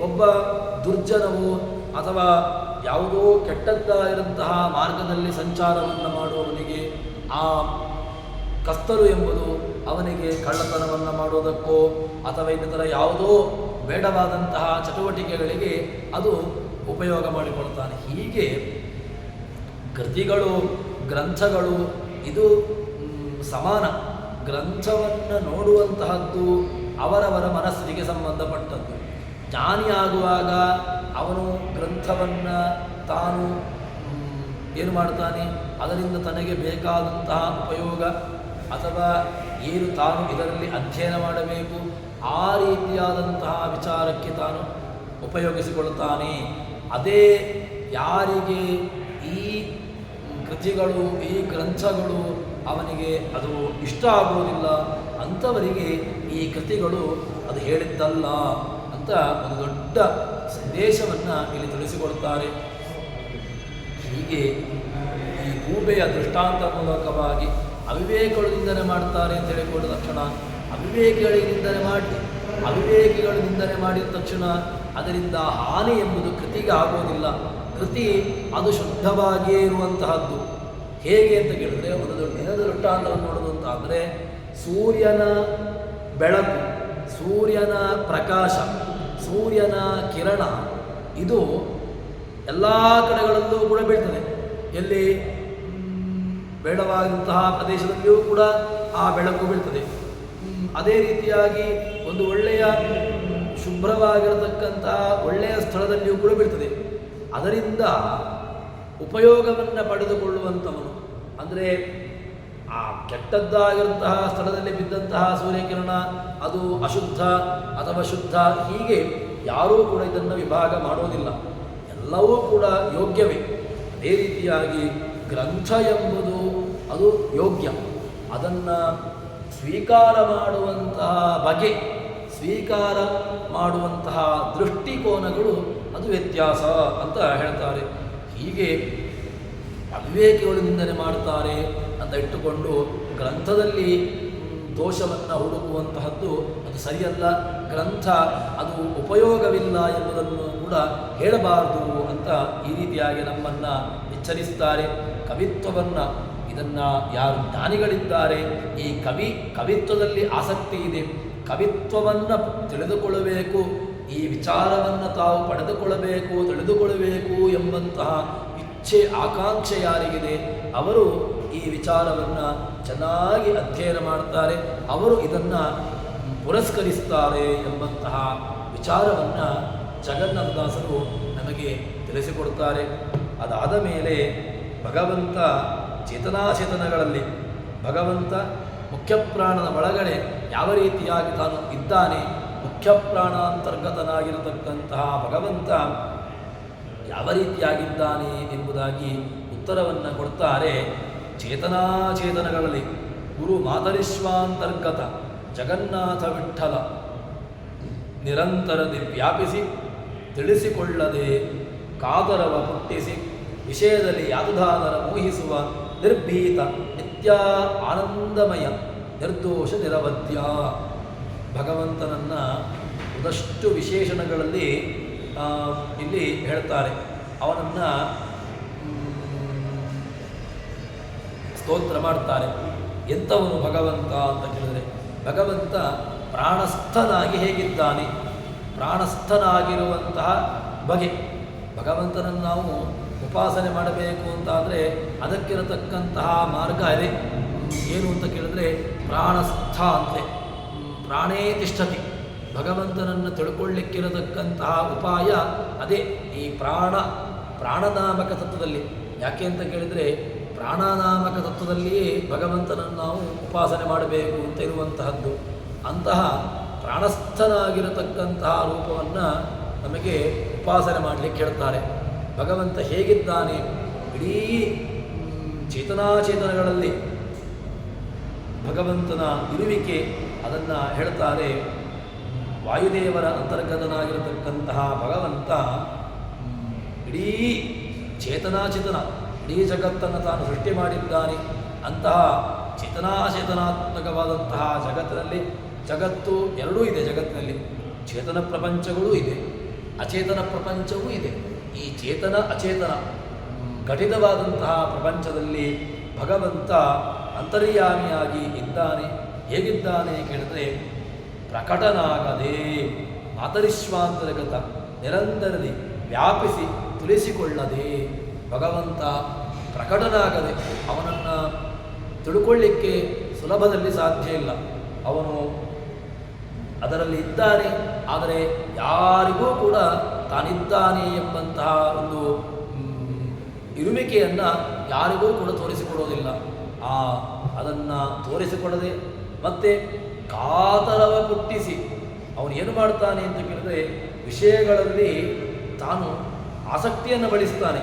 ಒಬ್ಬ ದುರ್ಜನವು ಅಥವಾ ಯಾವುದೋ ಕೆಟ್ಟದ್ದಾಗಿರುವಂತಹ ಮಾರ್ಗದಲ್ಲಿ ಸಂಚಾರವನ್ನು ಮಾಡುವವನಿಗೆ ಆ ಕತ್ತಲು ಎಂಬುದು ಅವನಿಗೆ ಕಳ್ಳತನವನ್ನು ಮಾಡುವುದಕ್ಕೋ ಅಥವಾ ಇನ್ನಿತರ ಯಾವುದೋ ಬೇಡವಾದಂತಹ ಚಟುವಟಿಕೆಗಳಿಗೆ ಅದು ಉಪಯೋಗ ಮಾಡಿಕೊಳ್ತಾನೆ. ಹೀಗೆ ಕೃತಿಗಳು, ಗ್ರಂಥಗಳು ಇದು ಸಮಾನ. ಗ್ರಂಥವನ್ನು ನೋಡುವಂತಹದ್ದು ಅವರವರ ಮನಸ್ಸಿಗೆ ಸಂಬಂಧಪಟ್ಟದ್ದು. ಜ್ಞಾನಿಯಾಗುವಾಗ ಅವನು ಗ್ರಂಥವನ್ನು ತಾನು ಏನು ಮಾಡ್ತಾನೆ, ಅದರಿಂದ ತನಗೆ ಬೇಕಾದಂತಹ ಉಪಯೋಗ ಅಥವಾ ಏನು ತಾನು ಇದರಲ್ಲಿ ಅಧ್ಯಯನ ಮಾಡಬೇಕು ಆ ರೀತಿಯಾದಂತಹ ವಿಚಾರಕ್ಕೆ ತಾನು ಉಪಯೋಗಿಸಿಕೊಳ್ಳುತ್ತಾನೆ. ಅದೇ ಯಾರಿಗೆ ಈ ಕೃತಿಗಳು, ಈ ಗ್ರಂಥಗಳು ಅವನಿಗೆ ಅದು ಇಷ್ಟ ಆಗುವುದಿಲ್ಲ ಅಂಥವರಿಗೆ ಈ ಕೃತಿಗಳು ಅದು ಹೇಳಿದ್ದಲ್ಲ ಅಂತ ಒಂದು ದೊಡ್ಡ ಸಂದೇಶವನ್ನು ಇಲ್ಲಿ ತಿಳಿಸಿಕೊಡುತ್ತಾರೆ. ಹೀಗೆ ಈ ಗೂಬೆಯ ದೃಷ್ಟಾಂತ ಮೂಲಕವಾಗಿ ಅವಿವೇಕಗಳು ನಿಂದನೆ ಮಾಡ್ತಾರೆ ಅಂತ ಹೇಳಿಕೊಂಡ ತಕ್ಷಣ ಅವಿವೇಕಿಗಳಿಗೆ ನಿಂದನೆ ಮಾಡಿ, ಅವಿವೇಕಿಗಳು ನಿಂದನೆ ಮಾಡಿದ ತಕ್ಷಣ ಅದರಿಂದ ಹಾನಿ ಎಂಬುದು ಕೃತಿಗೆ ಆಗೋದಿಲ್ಲ. ಕೃತಿ ಅದು ಶುದ್ಧವಾಗಿಯೇ ಇರುವಂತಹದ್ದು. ಹೇಗೆ ಅಂತ ಕೇಳಿದ್ರೆ, ಒಂದು ದಿನದ ದೃಷ್ಟಾಂತವನ್ನು ನೋಡೋದು ಅಂತ ಅಂದರೆ, ಸೂರ್ಯನ ಬೆಳಕು, ಸೂರ್ಯನ ಪ್ರಕಾಶ, ಸೂರ್ಯನ ಕಿರಣ ಇದು ಎಲ್ಲ ಕಡೆಗಳಲ್ಲೂ ಕೂಡ ಬೀಳ್ತದೆ. ಎಲ್ಲಿ ಬೇಡವಾದಂತಹ ಪ್ರದೇಶದಲ್ಲಿಯೂ ಕೂಡ ಆ ಬೆಳಕು ಬೀಳ್ತದೆ. ಅದೇ ರೀತಿಯಾಗಿ ಒಂದು ಒಳ್ಳೆಯ ಶುಭ್ರವಾಗಿರತಕ್ಕಂತಹ ಒಳ್ಳೆಯ ಸ್ಥಳದಲ್ಲಿಯೂ ಕೂಡ ಬೀಳ್ತದೆ. ಅದರಿಂದ ಉಪಯೋಗವನ್ನು ಪಡೆದುಕೊಳ್ಳುವಂಥವನು, ಅಂದರೆ ಆ ಕೆಟ್ಟದ್ದಾಗಿರುವಂತಹ ಸ್ಥಳದಲ್ಲಿ ಬಿದ್ದಂತಹ ಸೂರ್ಯಕಿರಣ ಅದು ಅಶುದ್ಧ ಅಥವಾ ಶುದ್ಧ ಹೀಗೆ ಯಾರೂ ಕೂಡ ಇದನ್ನು ವಿಭಾಗ ಮಾಡೋದಿಲ್ಲ. ಎಲ್ಲವೂ ಕೂಡ ಯೋಗ್ಯವೇ. ಅದೇ ರೀತಿಯಾಗಿ ಗ್ರಂಥ ಎಂಬುದು ಅದು ಯೋಗ್ಯ. ಅದನ್ನು ಸ್ವೀಕಾರ ಮಾಡುವಂತಹ ಬಗೆ, ಸ್ವೀಕಾರ ಮಾಡುವಂತಹ ದೃಷ್ಟಿಕೋನಗಳು ಅದು ವ್ಯತ್ಯಾಸ ಅಂತ ಹೇಳ್ತಾರೆ. ಹೀಗೆ ಅವಿವೇಕಿಗಳು ನಿಂದನೆ ಮಾಡ್ತಾರೆ ಅಂತ ಇಟ್ಟುಕೊಂಡು ಗ್ರಂಥದಲ್ಲಿ ದೋಷವನ್ನು ಹುಡುಕುವಂತಹದ್ದು ಅದು ಸರಿಯಲ್ಲ. ಗ್ರಂಥ ಅದು ಉಪಯೋಗವಿಲ್ಲ ಎಂಬುದನ್ನು ಕೂಡ ಹೇಳಬಾರದು ಅಂತ ಈ ರೀತಿಯಾಗಿ ನಮ್ಮನ್ನು ಎಚ್ಚರಿಸುತ್ತಾರೆ. ಕವಿತ್ವವನ್ನು ಇದನ್ನು ಯಾರು ಜ್ಞಾನಿಗಳಿದ್ದಾರೆ, ಈ ಕವಿತ್ವದಲ್ಲಿ ಆಸಕ್ತಿ ಇದೆ, ಕವಿತ್ವವನ್ನು ತಿಳಿದುಕೊಳ್ಳಬೇಕು, ಈ ವಿಚಾರವನ್ನು ತಾವು ಪಡೆದುಕೊಳ್ಳಬೇಕು, ತಿಳಿದುಕೊಳ್ಳಬೇಕು ಎಂಬಂತಹ ಇಚ್ಛೆ ಆಕಾಂಕ್ಷೆ ಯಾರಿಗಿದೆ ಅವರು ಈ ವಿಚಾರವನ್ನು ಚೆನ್ನಾಗಿ ಅಧ್ಯಯನ ಮಾಡ್ತಾರೆ, ಅವರು ಇದನ್ನು ಪುರಸ್ಕರಿಸ್ತಾರೆ ಎಂಬಂತಹ ವಿಚಾರವನ್ನು ಜಗನ್ನಾಥದಾಸರು ನಮಗೆ ತಿಳಿಸಿಕೊಡ್ತಾರೆ. ಅದಾದ ಮೇಲೆ ಭಗವಂತ ಚೇತನಾಚೇತನಗಳಲ್ಲಿ, ಭಗವಂತ ಮುಖ್ಯಪ್ರಾಣದ ಒಳಗಡೆ ಯಾವ ರೀತಿಯಾಗಿ ತಾನು ಇದ್ದಾನೆ, ಮುಖ್ಯಪ್ರಾಣಾಂತರ್ಗತನಾಗಿರತಕ್ಕಂತಹ ಭಗವಂತ ಯಾವ ರೀತಿಯಾಗಿದ್ದಾನೆ ಎಂಬುದಾಗಿ ಉತ್ತರವನ್ನು ಕೊಡ್ತಾರೆ. ಚೇತನಾಚೇತನಗಳಲ್ಲಿ ಗುರು ಮಾತರಿಶ್ವಾಂತರ್ಗತ ಜಗನ್ನಾಥ ವಿಠ್ಠಲ ನಿರಂತರದಿ ವ್ಯಾಪಿಸಿ ತಿಳಿಸಿಕೊಳ್ಳದೆ ಕಾದರವ ಹುಟ್ಟಿಸಿ ವಿಷಯದಲ್ಲಿ ಯಾದುಧಾನರ ಮೋಹಿಸುವ ನಿರ್ಭೀತ ನಿತ್ಯ ಆನಂದಮಯ ನಿರ್ದೋಷ ನಿರವಧ್ಯ. ಭಗವಂತನನ್ನು ಒಂದಷ್ಟು ವಿಶೇಷಣಗಳಲ್ಲಿ ಇಲ್ಲಿ ಹೇಳ್ತಾರೆ. ಅವನನ್ನು ಸ್ತೋತ್ರ ಮಾಡ್ತಾರೆ. ಎಂಥವನು ಭಗವಂತ ಅಂತ ಕೇಳಿದರೆ ಭಗವಂತ ಪ್ರಾಣಸ್ಥನಾಗಿ ಹೇಗಿದ್ದಾನೆ, ಪ್ರಾಣಸ್ಥನಾಗಿರುವಂತಹ ಬಗೆ. ಭಗವಂತನನ್ನು ನಾವು ಉಪಾಸನೆ ಮಾಡಬೇಕು ಅಂತಾದರೆ ಅದಕ್ಕಿರತಕ್ಕಂತಹ ಮಾರ್ಗ ಇದೆ. ಏನು ಅಂತ ಕೇಳಿದ್ರೆ ಪ್ರಾಣಸ್ಥ ಅಂತೆ, ಪ್ರಾಣೇ ತಿಷ್ಠತಿ. ಭಗವಂತನನ್ನು ತಿಳ್ಕೊಳ್ಳಿಕ್ಕಿರತಕ್ಕಂತಹ ಉಪಾಯ ಅದೇ ಈ ಪ್ರಾಣನಾಮಕ ತತ್ವದಲ್ಲಿ. ಯಾಕೆ ಅಂತ ಕೇಳಿದರೆ ಪ್ರಾಣನಾಮಕ ತತ್ವದಲ್ಲಿಯೇ ಭಗವಂತನನ್ನು ನಾವು ಉಪಾಸನೆ ಮಾಡಬೇಕು ಅಂತ ಇರುವಂತಹದ್ದು. ಅಂತಹ ಪ್ರಾಣಸ್ಥನಾಗಿರತಕ್ಕಂತಹ ರೂಪವನ್ನು ನಮಗೆ ಉಪಾಸನೆ ಮಾಡಲಿಕ್ಕೆ ಹೇಳ್ತಾರೆ. ಭಗವಂತ ಹೇಗಿದ್ದಾನೆ, ಇಡೀ ಚೇತನಾಚೇತನಗಳಲ್ಲಿ ಭಗವಂತನ ಇರುವಿಕೆ ಅದನ್ನು ಹೇಳ್ತಾರೆ. ವಾಯುದೇವರ ಅಂತರ್ಗತನಾಗಿರತಕ್ಕಂತಹ ಭಗವಂತ ಇಡೀ ಚೇತನಾಚೇತನ ಇಡೀ ಜಗತ್ತನ್ನು ತಾನು ಸೃಷ್ಟಿ ಮಾಡಿದ್ದಾನೆ. ಅಂತಹ ಚೇತನಾಚೇತನಾತ್ಮಕವಾದಂತಹ ಜಗತ್ತಿನಲ್ಲಿ, ಜಗತ್ತು ಎರಡೂ ಇದೆ. ಜಗತ್ತಿನಲ್ಲಿ ಚೇತನ ಪ್ರಪಂಚಗಳೂ ಇದೆ, ಅಚೇತನ ಪ್ರಪಂಚವೂ ಇದೆ. ಈ ಚೇತನ ಅಚೇತನ ಘಟಿತವಾದಂತಹ ಪ್ರಪಂಚದಲ್ಲಿ ಭಗವಂತ ಅಂತರ್ಯಾಮಿಯಾಗಿ ಇದ್ದಾನೆ. ಹೇಗಿದ್ದಾನೆ ಕೇಳಿದ್ರೆ ಪ್ರಕಟನಾಗದೆ ಮಾತರಿಶ್ವಾಂತರ್ಗತ ನಿರಂತರದಿ ವ್ಯಾಪಿಸಿ ತುಳಿಸಿಕೊಳ್ಳದೆ ಭಗವಂತ ಪ್ರಕಟನಾಗದೆ ಅವನನ್ನು ತಿಳ್ಕೊಳ್ಳಿಕ್ಕೆ ಸುಲಭದಲ್ಲಿ ಸಾಧ್ಯ ಇಲ್ಲ. ಅವನು ಅದರಲ್ಲಿ ಇದ್ದಾನೆ, ಆದರೆ ಯಾರಿಗೂ ಕೂಡ ತಾನಿದ್ದಾನೆ ಎಂಬಂತಹ ಒಂದು ಇರುವಿಕೆಯನ್ನು ಯಾರಿಗೂ ಕೂಡ ತೋರಿಸಿಕೊಡೋದಿಲ್ಲ. ಅದನ್ನು ತೋರಿಸಿಕೊಡದೆ ಮತ್ತೆ ಕಾತರವ ಪುಟ್ಟಿಸಿ ಅವನು ಏನು ಮಾಡ್ತಾನೆ ಅಂತ ಕೇಳಿದ್ರೆ ವಿಷಯಗಳಲ್ಲಿ ತಾನು ಆಸಕ್ತಿಯನ್ನು ಬೆಳೆಸ್ತಾನೆ.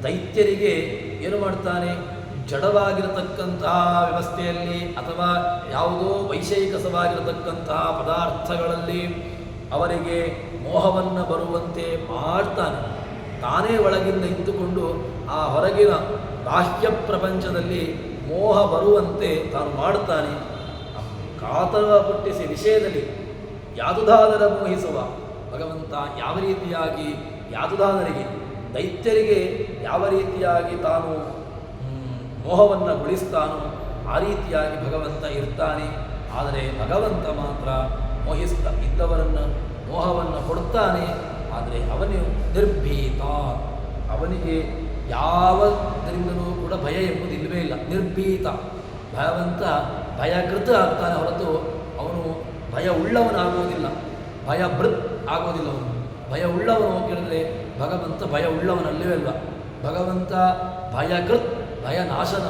ದೈತ್ಯರಿಗೆ ಏನು ಮಾಡ್ತಾನೆ, ಜಡವಾಗಿರತಕ್ಕಂತಹ ವ್ಯವಸ್ಥೆಯಲ್ಲಿ ಅಥವಾ ಯಾವುದೋ ವೈಷಯಿಕಸವಾಗಿರತಕ್ಕಂತಹ ಪದಾರ್ಥಗಳಲ್ಲಿ ಅವರಿಗೆ ಮೋಹವನ್ನು ಬರುವಂತೆ ಮಾಡ್ತಾನೆ. ತಾನೇ ಒಳಗಿಂದ ಇದ್ದುಕೊಂಡು ಆ ಹೊರಗಿನ ಬಾಹ್ಯ ಪ್ರಪಂಚದಲ್ಲಿ ಮೋಹ ಬರುವಂತೆ ತಾನು ಮಾಡ್ತಾನೆ. ಕಾತರವ ಪುಟ್ಟಿಸಿ ವಿಷಯದಲ್ಲಿ ಯಾದುದಾದರ ಮೋಹಿಸುವ ಭಗವಂತ ಯಾವ ರೀತಿಯಾಗಿ ಯಾದುದಾದರಿಗೆ ದೈತ್ಯರಿಗೆ ಯಾವ ರೀತಿಯಾಗಿ ತಾನು ಮೋಹವನ್ನು ಗೊಳಿಸ್ತಾನೋ ಆ ರೀತಿಯಾಗಿ ಭಗವಂತ ಇರ್ತಾನೆ. ಆದರೆ ಭಗವಂತ ಮಾತ್ರ ಮೋಹಿಸ್ತಾ ಇದ್ದವರನ್ನು ಮೋಹವನ್ನು ಕೊಡ್ತಾನೆ. ಆದರೆ ಅವನು ನಿರ್ಭೀತ, ಅವನಿಗೆ ಯಾವುದರಿಂದಲೂ ಕೂಡ ಭಯ ಎಂಬುದಿಲ್ಲವೇ ಇಲ್ಲ. ನಿರ್ಭೀತ ಭಗವಂತ ಭಯಕೃತ ಆಗ್ತಾನೆ ಹೊರತು ಅವನು ಭಯ ಉಳ್ಳವನಾಗುವುದಿಲ್ಲ, ಭಯ ಭೃತ್ ಆಗೋದಿಲ್ಲ. ಅವನು ಭಯ ಉಳ್ಳವನು ಕೇಳಿದ್ರೆ ಭಗವಂತ ಭಯ ಉಳ್ಳವನಲ್ಲವೇ ಅಲ್ಲ. ಭಗವಂತ ಭಯಕೃತ್ ಭಯನಾಶನ,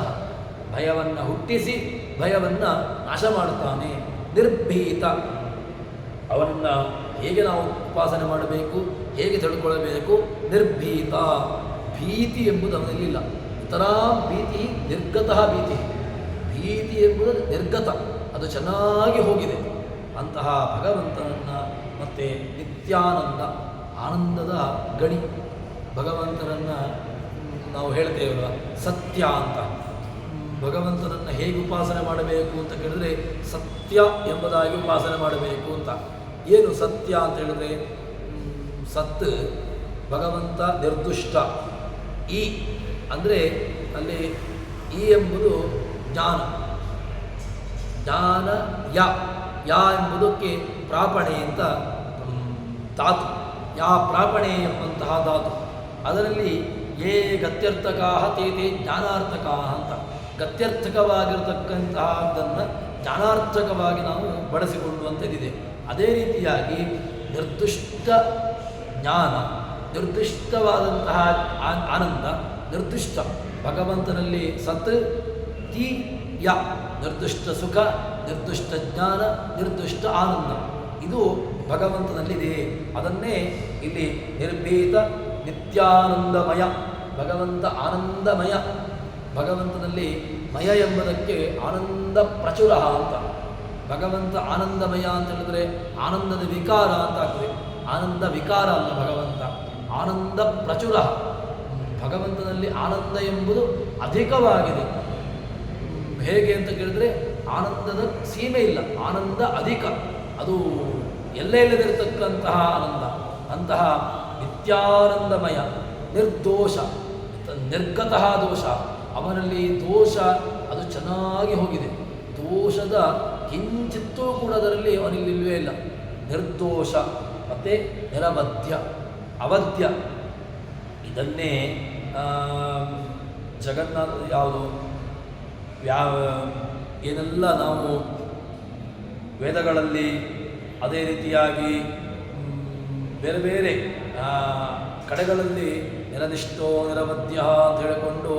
ಭಯವನ್ನು ಹುಟ್ಟಿಸಿ ಭಯವನ್ನು ನಾಶ ಮಾಡುತ್ತಾನೆ. ನಿರ್ಭೀತ, ಅವನನ್ನು ಹೇಗೆ ನಾವು ಉಪಾಸನೆ ಮಾಡಬೇಕು, ಹೇಗೆ ತಿಳ್ಕೊಳ್ಬೇಕು. ನಿರ್ಭೀತ, ಭೀತಿ ಎಂಬುದು ಅವನಲ್ಲಿಲ್ಲ. ಇತರ ಭೀತಿ ನಿರ್ಗತಃ ಭೀತಿ, ಭೀತಿ ಎಂಬುದು ನಿರ್ಗತ, ಅದು ಚೆನ್ನಾಗಿ ಹೋಗಿದೆ. ಅಂತಹ ಭಗವಂತನನ್ನು ಮತ್ತು ನಿತ್ಯಾನಂದ, ಆನಂದದ ಗಣಿ ಭಗವಂತನನ್ನು ನಾವು ಹೇಳ್ತೇವಲ್ಲ ಸತ್ಯ ಅಂತ. ಭಗವಂತನನ್ನು ಹೇಗೆ ಉಪಾಸನೆ ಮಾಡಬೇಕು ಅಂತ ಕೇಳಿದ್ರೆ ಸತ್ಯ ಎಂಬುದಾಗಿ ಉಪಾಸನೆ ಮಾಡಬೇಕು ಅಂತ. ಏನು ಸತ್ಯ ಅಂತ ಹೇಳಿದ್ರೆ ಸತ್ ಭಗವಂತ ನಿರ್ದುಷ್ಟ. ಈ ಅಂದರೆ ಅಲ್ಲಿ ಈ ಎಂಬುದು ಜ್ಞಾನ, ಜ್ಞಾನ ಯಾ ಎಂಬುದಕ್ಕೆ ಪ್ರಾಪಣೆ ಅಂತ ಧಾತು, ಯಾ ಪ್ರಾಪಣೆ ಎಂಬಂತಹ ಧಾತು. ಅದರಲ್ಲಿ ಯೇ ಗತ್ಯರ್ಥಕಾ ತೇ ಜ್ಞಾನಾರ್ಥಕಾ ಅಂತ. ಗತ್ಯರ್ಥಕವಾಗಿರತಕ್ಕಂತಹದ್ದನ್ನು ಜ್ಞಾನಾರ್ಥಕವಾಗಿ ನಾವು ಬಳಸಿಕೊಳ್ಳುವಂಥದ್ದಿದೆ. ಅದೇ ರೀತಿಯಾಗಿ ನಿರ್ದಿಷ್ಟ ಜ್ಞಾನ, ನಿರ್ದಿಷ್ಟವಾದಂತಹ ಆನಂದ, ನಿರ್ದಿಷ್ಟ ಭಗವಂತನಲ್ಲಿ ಸತ್ ತಿ ಯ, ನಿರ್ದಿಷ್ಟ ಸುಖ, ನಿರ್ದಿಷ್ಟ ಜ್ಞಾನ, ನಿರ್ದಿಷ್ಟ ಆನಂದ, ಇದು ಭಗವಂತನಲ್ಲಿದೆ. ಅದನ್ನೇ ಇಲ್ಲಿ ನಿರ್ಭೀತ ನಿತ್ಯಾನಂದಮಯ, ಭಗವಂತ ಆನಂದಮಯ. ಭಗವಂತನಲ್ಲಿ ಮಯ ಎಂಬುದಕ್ಕೆ ಆನಂದ ಪ್ರಚುರ ಅಂತ. ಭಗವಂತ ಆನಂದಮಯ ಅಂತ ಹೇಳಿದ್ರೆ ಆನಂದದ ವಿಕಾರ ಅಂತ ಆಗ್ತದೆ. ಆನಂದ ವಿಕಾರ ಅಲ್ಲ ಭಗವಂತ, ಆನಂದ ಪ್ರಚುರ. ಭಗವಂತನಲ್ಲಿ ಆನಂದ ಎಂಬುದು ಅಧಿಕವಾಗಿದೆ. ಹೇಗೆ ಅಂತ ಕೇಳಿದ್ರೆ ಆನಂದದ ಸೀಮೆ ಇಲ್ಲ, ಆನಂದ ಅಧಿಕ, ಅದು ಎಲ್ಲೆಲ್ಲದಿರತಕ್ಕಂತಹ ಆನಂದ. ಅಂತಹ ನಿತ್ಯಾನಂದಮಯ, ನಿರ್ದೋಷ, ನಿರ್ಗತಃ ದೋಷ, ಅವನಲ್ಲಿ ದೋಷ ಅದು ಚೆನ್ನಾಗಿ ಹೋಗಿದೆ. ದೋಷದ ಕಿಂಚಿತ್ತೂ ಕೂಡ ಅದರಲ್ಲಿ ಅವನಿಲ್ಲಿಲ್ವೇ ಇಲ್ಲ. ನಿರ್ದೋಷ ಮತ್ತು ನಿರವಧ್ಯ, ಅವಧ್ಯ. ಇದನ್ನೇ ಜಗನ್ನಾಥ ಯಾವುದು ಏನೆಲ್ಲ ನಾವು ವೇದಗಳಲ್ಲಿ ಅದೇ ರೀತಿಯಾಗಿ ಬೇರೆ ಬೇರೆ ಕಡೆಗಳಲ್ಲಿ ನಿರನಿಷ್ಠೋ ನಿರವಧ್ಯ ಅಂತ ಹೇಳಿಕೊಂಡು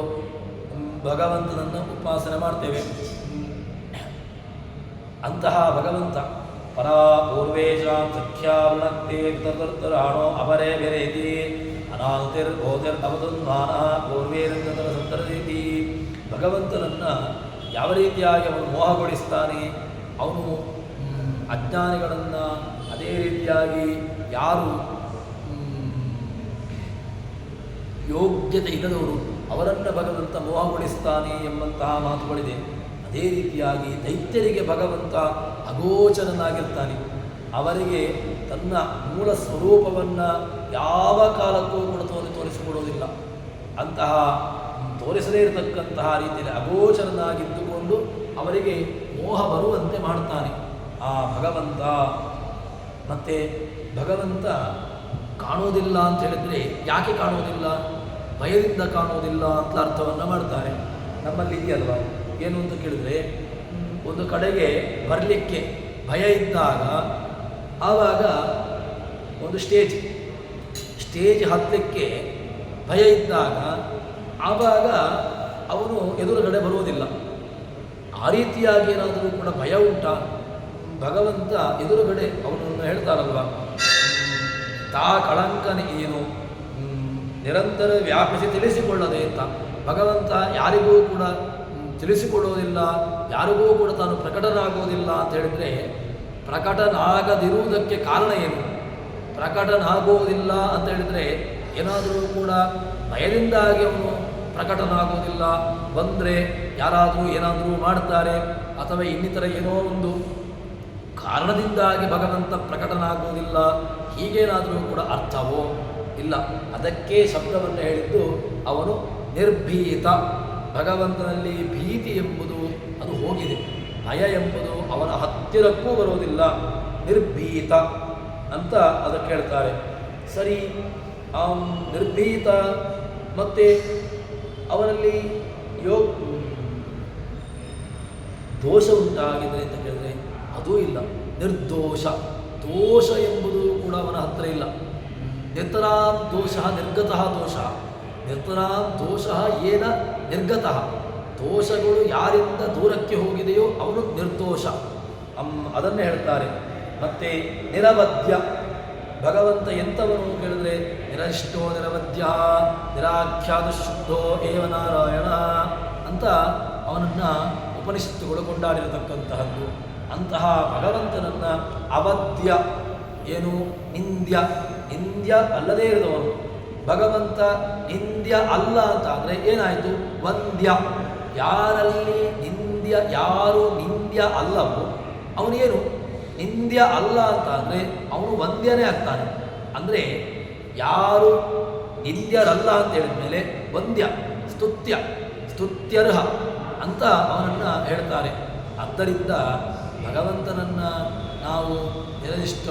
ಭಗವಂತನನ್ನು ಉಪಾಸನೆ ಮಾಡ್ತೇವೆ. ಅಂತಹ ಭಗವಂತ ಪರಾ ಪೂರ್ವೇಶಾಂ ಸಖ್ಯಾವೃಣಕ್ತೆ ತರ್ತರಾಣೋ ಅಪರೇ ಬೆರೇತಿ ಅನಾಹುತಿರ್ಭೋತಿರ್ಭವದುನ್ಮಾನ ಪೂರ್ವೇರಂತರ ಸಂತರದೇತಿ. ಭಗವಂತನನ್ನು ಯಾವ ರೀತಿಯಾಗಿ ಅವನು ಮೋಹಗೊಳಿಸ್ತಾನೆ, ಅವನು ಅಜ್ಞಾನಿಗಳನ್ನು ಅದೇ ರೀತಿಯಾಗಿ ಯಾರು ಯೋಗ್ಯತೆ ಇಲ್ಲದವರು ಅವರನ್ನು ಭಗವಂತ ಮೋಹಗೊಳಿಸ್ತಾನೆ ಎಂಬಂತಹ ಮಾತುಗಳಿದೆ. ಅದೇ ರೀತಿಯಾಗಿ ದೈತ್ಯರಿಗೆ ಭಗವಂತ ಅಗೋಚರನಾಗಿರ್ತಾನೆ. ಅವರಿಗೆ ತನ್ನ ಮೂಲ ಸ್ವರೂಪವನ್ನು ಯಾವ ಕಾಲಕ್ಕೂ ಕೂಡ ತೋರಿಸಿಕೊಡೋದಿಲ್ಲ. ಅಂತಹ ತೋರಿಸದೇ ಇರತಕ್ಕಂತಹ ರೀತಿಯಲ್ಲಿ ಅಗೋಚರನಾಗಿದ್ದುಕೊಂಡು ಅವರಿಗೆ ಮೋಹ ಬರುವಂತೆ ಮಾಡ್ತಾನೆ ಆ ಭಗವಂತ. ಮತ್ತು ಭಗವಂತ ಕಾಣೋದಿಲ್ಲ ಅಂತ ಹೇಳಿದರೆ ಯಾಕೆ ಕಾಣೋದಿಲ್ಲ? ಭಯದಿಂದ ಕಾಣೋದಿಲ್ಲ ಅಂತ ಅರ್ಥವನ್ನು ಮಾಡ್ತಾರೆ. ನಮ್ಮಲ್ಲಿ ಇದೆಯಲ್ವ, ಏನು ಅಂತ ಕೇಳಿದರೆ, ಒಂದು ಕಡೆಗೆ ಬರಲಿಕ್ಕೆ ಭಯ ಇದ್ದಾಗ ಆವಾಗ ಒಂದು ಸ್ಟೇಜ್ ಹತ್ತಲಿಕ್ಕೆ ಭಯ ಇದ್ದಾಗ ಆವಾಗ ಅವನು ಎದುರುಗಡೆ ಬರುವುದಿಲ್ಲ. ಆ ರೀತಿಯಾಗಿ ಏನಾದರೂ ಕೂಡ ಭಯ ಉಂಟಾ? ಭಗವಂತ ಎದುರುಗಡೆ ಅವನನ್ನು ಹೇಳ್ತಾರಲ್ವ, ತಾ ಕಳಂಕನೆ ಏನು ನಿರಂತರ ವ್ಯಾಪಿಸಿ ತಿಳಿಸಿಕೊಳ್ಳದೆ ಅಂತ. ಭಗವಂತ ಯಾರಿಗೂ ಕೂಡ ತಿಳಿಸಿಕೊಡೋದಿಲ್ಲ, ಯಾರಿಗೂ ಕೂಡ ತಾನು ಪ್ರಕಟನಾಗೋದಿಲ್ಲ ಅಂತ ಹೇಳಿದರೆ, ಪ್ರಕಟನಾಗದಿರುವುದಕ್ಕೆ ಕಾರಣ ಏನು? ಪ್ರಕಟನಾಗೋದಿಲ್ಲ ಅಂತ ಹೇಳಿದರೆ ಏನಾದರೂ ಕೂಡ ಭಯದಿಂದಾಗಿ ಅವನು ಪ್ರಕಟನಾಗೋದಿಲ್ಲ. ಬಂದರೆ ಯಾರಾದರೂ ಏನಾದರೂ ಮಾಡ್ತಾರೆ ಅಥವಾ ಇನ್ನಿತರ ಏನೋ ಒಂದು ಕಾರಣದಿಂದಾಗಿ ಭಗವಂತ ಪ್ರಕಟನಾಗುವುದಿಲ್ಲ, ಹೀಗೇನಾದರೂ ಕೂಡ ಅರ್ಥವೋ ಇಲ್ಲ. ಅದಕ್ಕೆ ಶಬ್ದವನ್ನು ಹೇಳಿದ್ದು ಅವನು ನಿರ್ಭೀತ. ಭಗವಂತನಲ್ಲಿ ಭೀತಿ ಎಂಬುದು ಅದು ಹೋಗಿದೆ, ಭಯ ಎಂಬುದು ಅವನ ಹತ್ತಿರಕ್ಕೂ ಬರುವುದಿಲ್ಲ. ನಿರ್ಭೀತ ಅಂತ ಅದಕ್ಕೆ ಹೇಳ್ತಾರೆ. ಸರಿ, ನಿರ್ಭೀತ ಮತ್ತು ಅವನಲ್ಲಿ ದೋಷ ಉಂಟಾಗಿದೆ ಅಂತ ಕೇಳಿದರೆ ಅದೂ ಇಲ್ಲ. ನಿರ್ದೋಷ, ದೋಷ ಎಂಬುದು ಕೂಡ ಅವನ ಹತ್ತಿರ ಇಲ್ಲ. ನಿರ್ತರಾಂ ದೋಷ ನಿರ್ಗತಃ ದೋಷ, ನಿರ್ತರಾಂ ದೋಷ ಏನ ನಿರ್ಗತಃ. ದೋಷಗಳು ಯಾರಿಂದ ದೂರಕ್ಕೆ ಹೋಗಿದೆಯೋ ಅವನು ನಿರ್ದೋಷ, ಅದನ್ನೇ ಹೇಳ್ತಾರೆ. ಮತ್ತು ನಿರವಧ್ಯ, ಭಗವಂತ ಎಂಥವನು ಕೇಳಿದ್ರೆ ನಿರನಿಷ್ಠೋ ನಿರವಧ್ಯ ನಿರಾಖ್ಯಾತ ಶುದ್ಧೋ ಏವ ನಾರಾಯಣ ಅಂತ ಅವನನ್ನು ಉಪನಿಷತ್ತುಗಳು ಕೊಂಡಾಡಿರತಕ್ಕಂತಹದ್ದು. ಅಂತಹ ಭಗವಂತನನ್ನು ಅವಧ್ಯ, ಏನು ನಿಂದ್ಯ, ನಿಂದ್ಯ ಅಲ್ಲದೇ ಇರಿದವನು. ಭಗವಂತ ನಿಂದ್ಯ ಅಲ್ಲ ಅಂತ ಆದರೆ ಏನಾಯಿತು? ವಂದ್ಯ. ಯಾರಲ್ಲಿ ಯಾರು ನಿಂದ್ಯ ಅಲ್ಲವೋ ಅವನೇನು ನಿಂದ್ಯ ಅಲ್ಲ ಅಂತ ಅಂದರೆ ಅವನು ವಂದ್ಯನೇ ಆಗ್ತಾನೆ. ಅಂದರೆ ಯಾರು ನಿಂದ್ಯರಲ್ಲ ಅಂತ ಹೇಳಿದ ಮೇಲೆ ವಂದ್ಯ, ಸ್ತುತ್ಯರ್ಹ ಅಂತ ಅವನನ್ನು ಹೇಳ್ತಾರೆ. ಆದ್ದರಿಂದ ಭಗವಂತನನ್ನು ನಾವು ನಿರನಿಷ್ಠ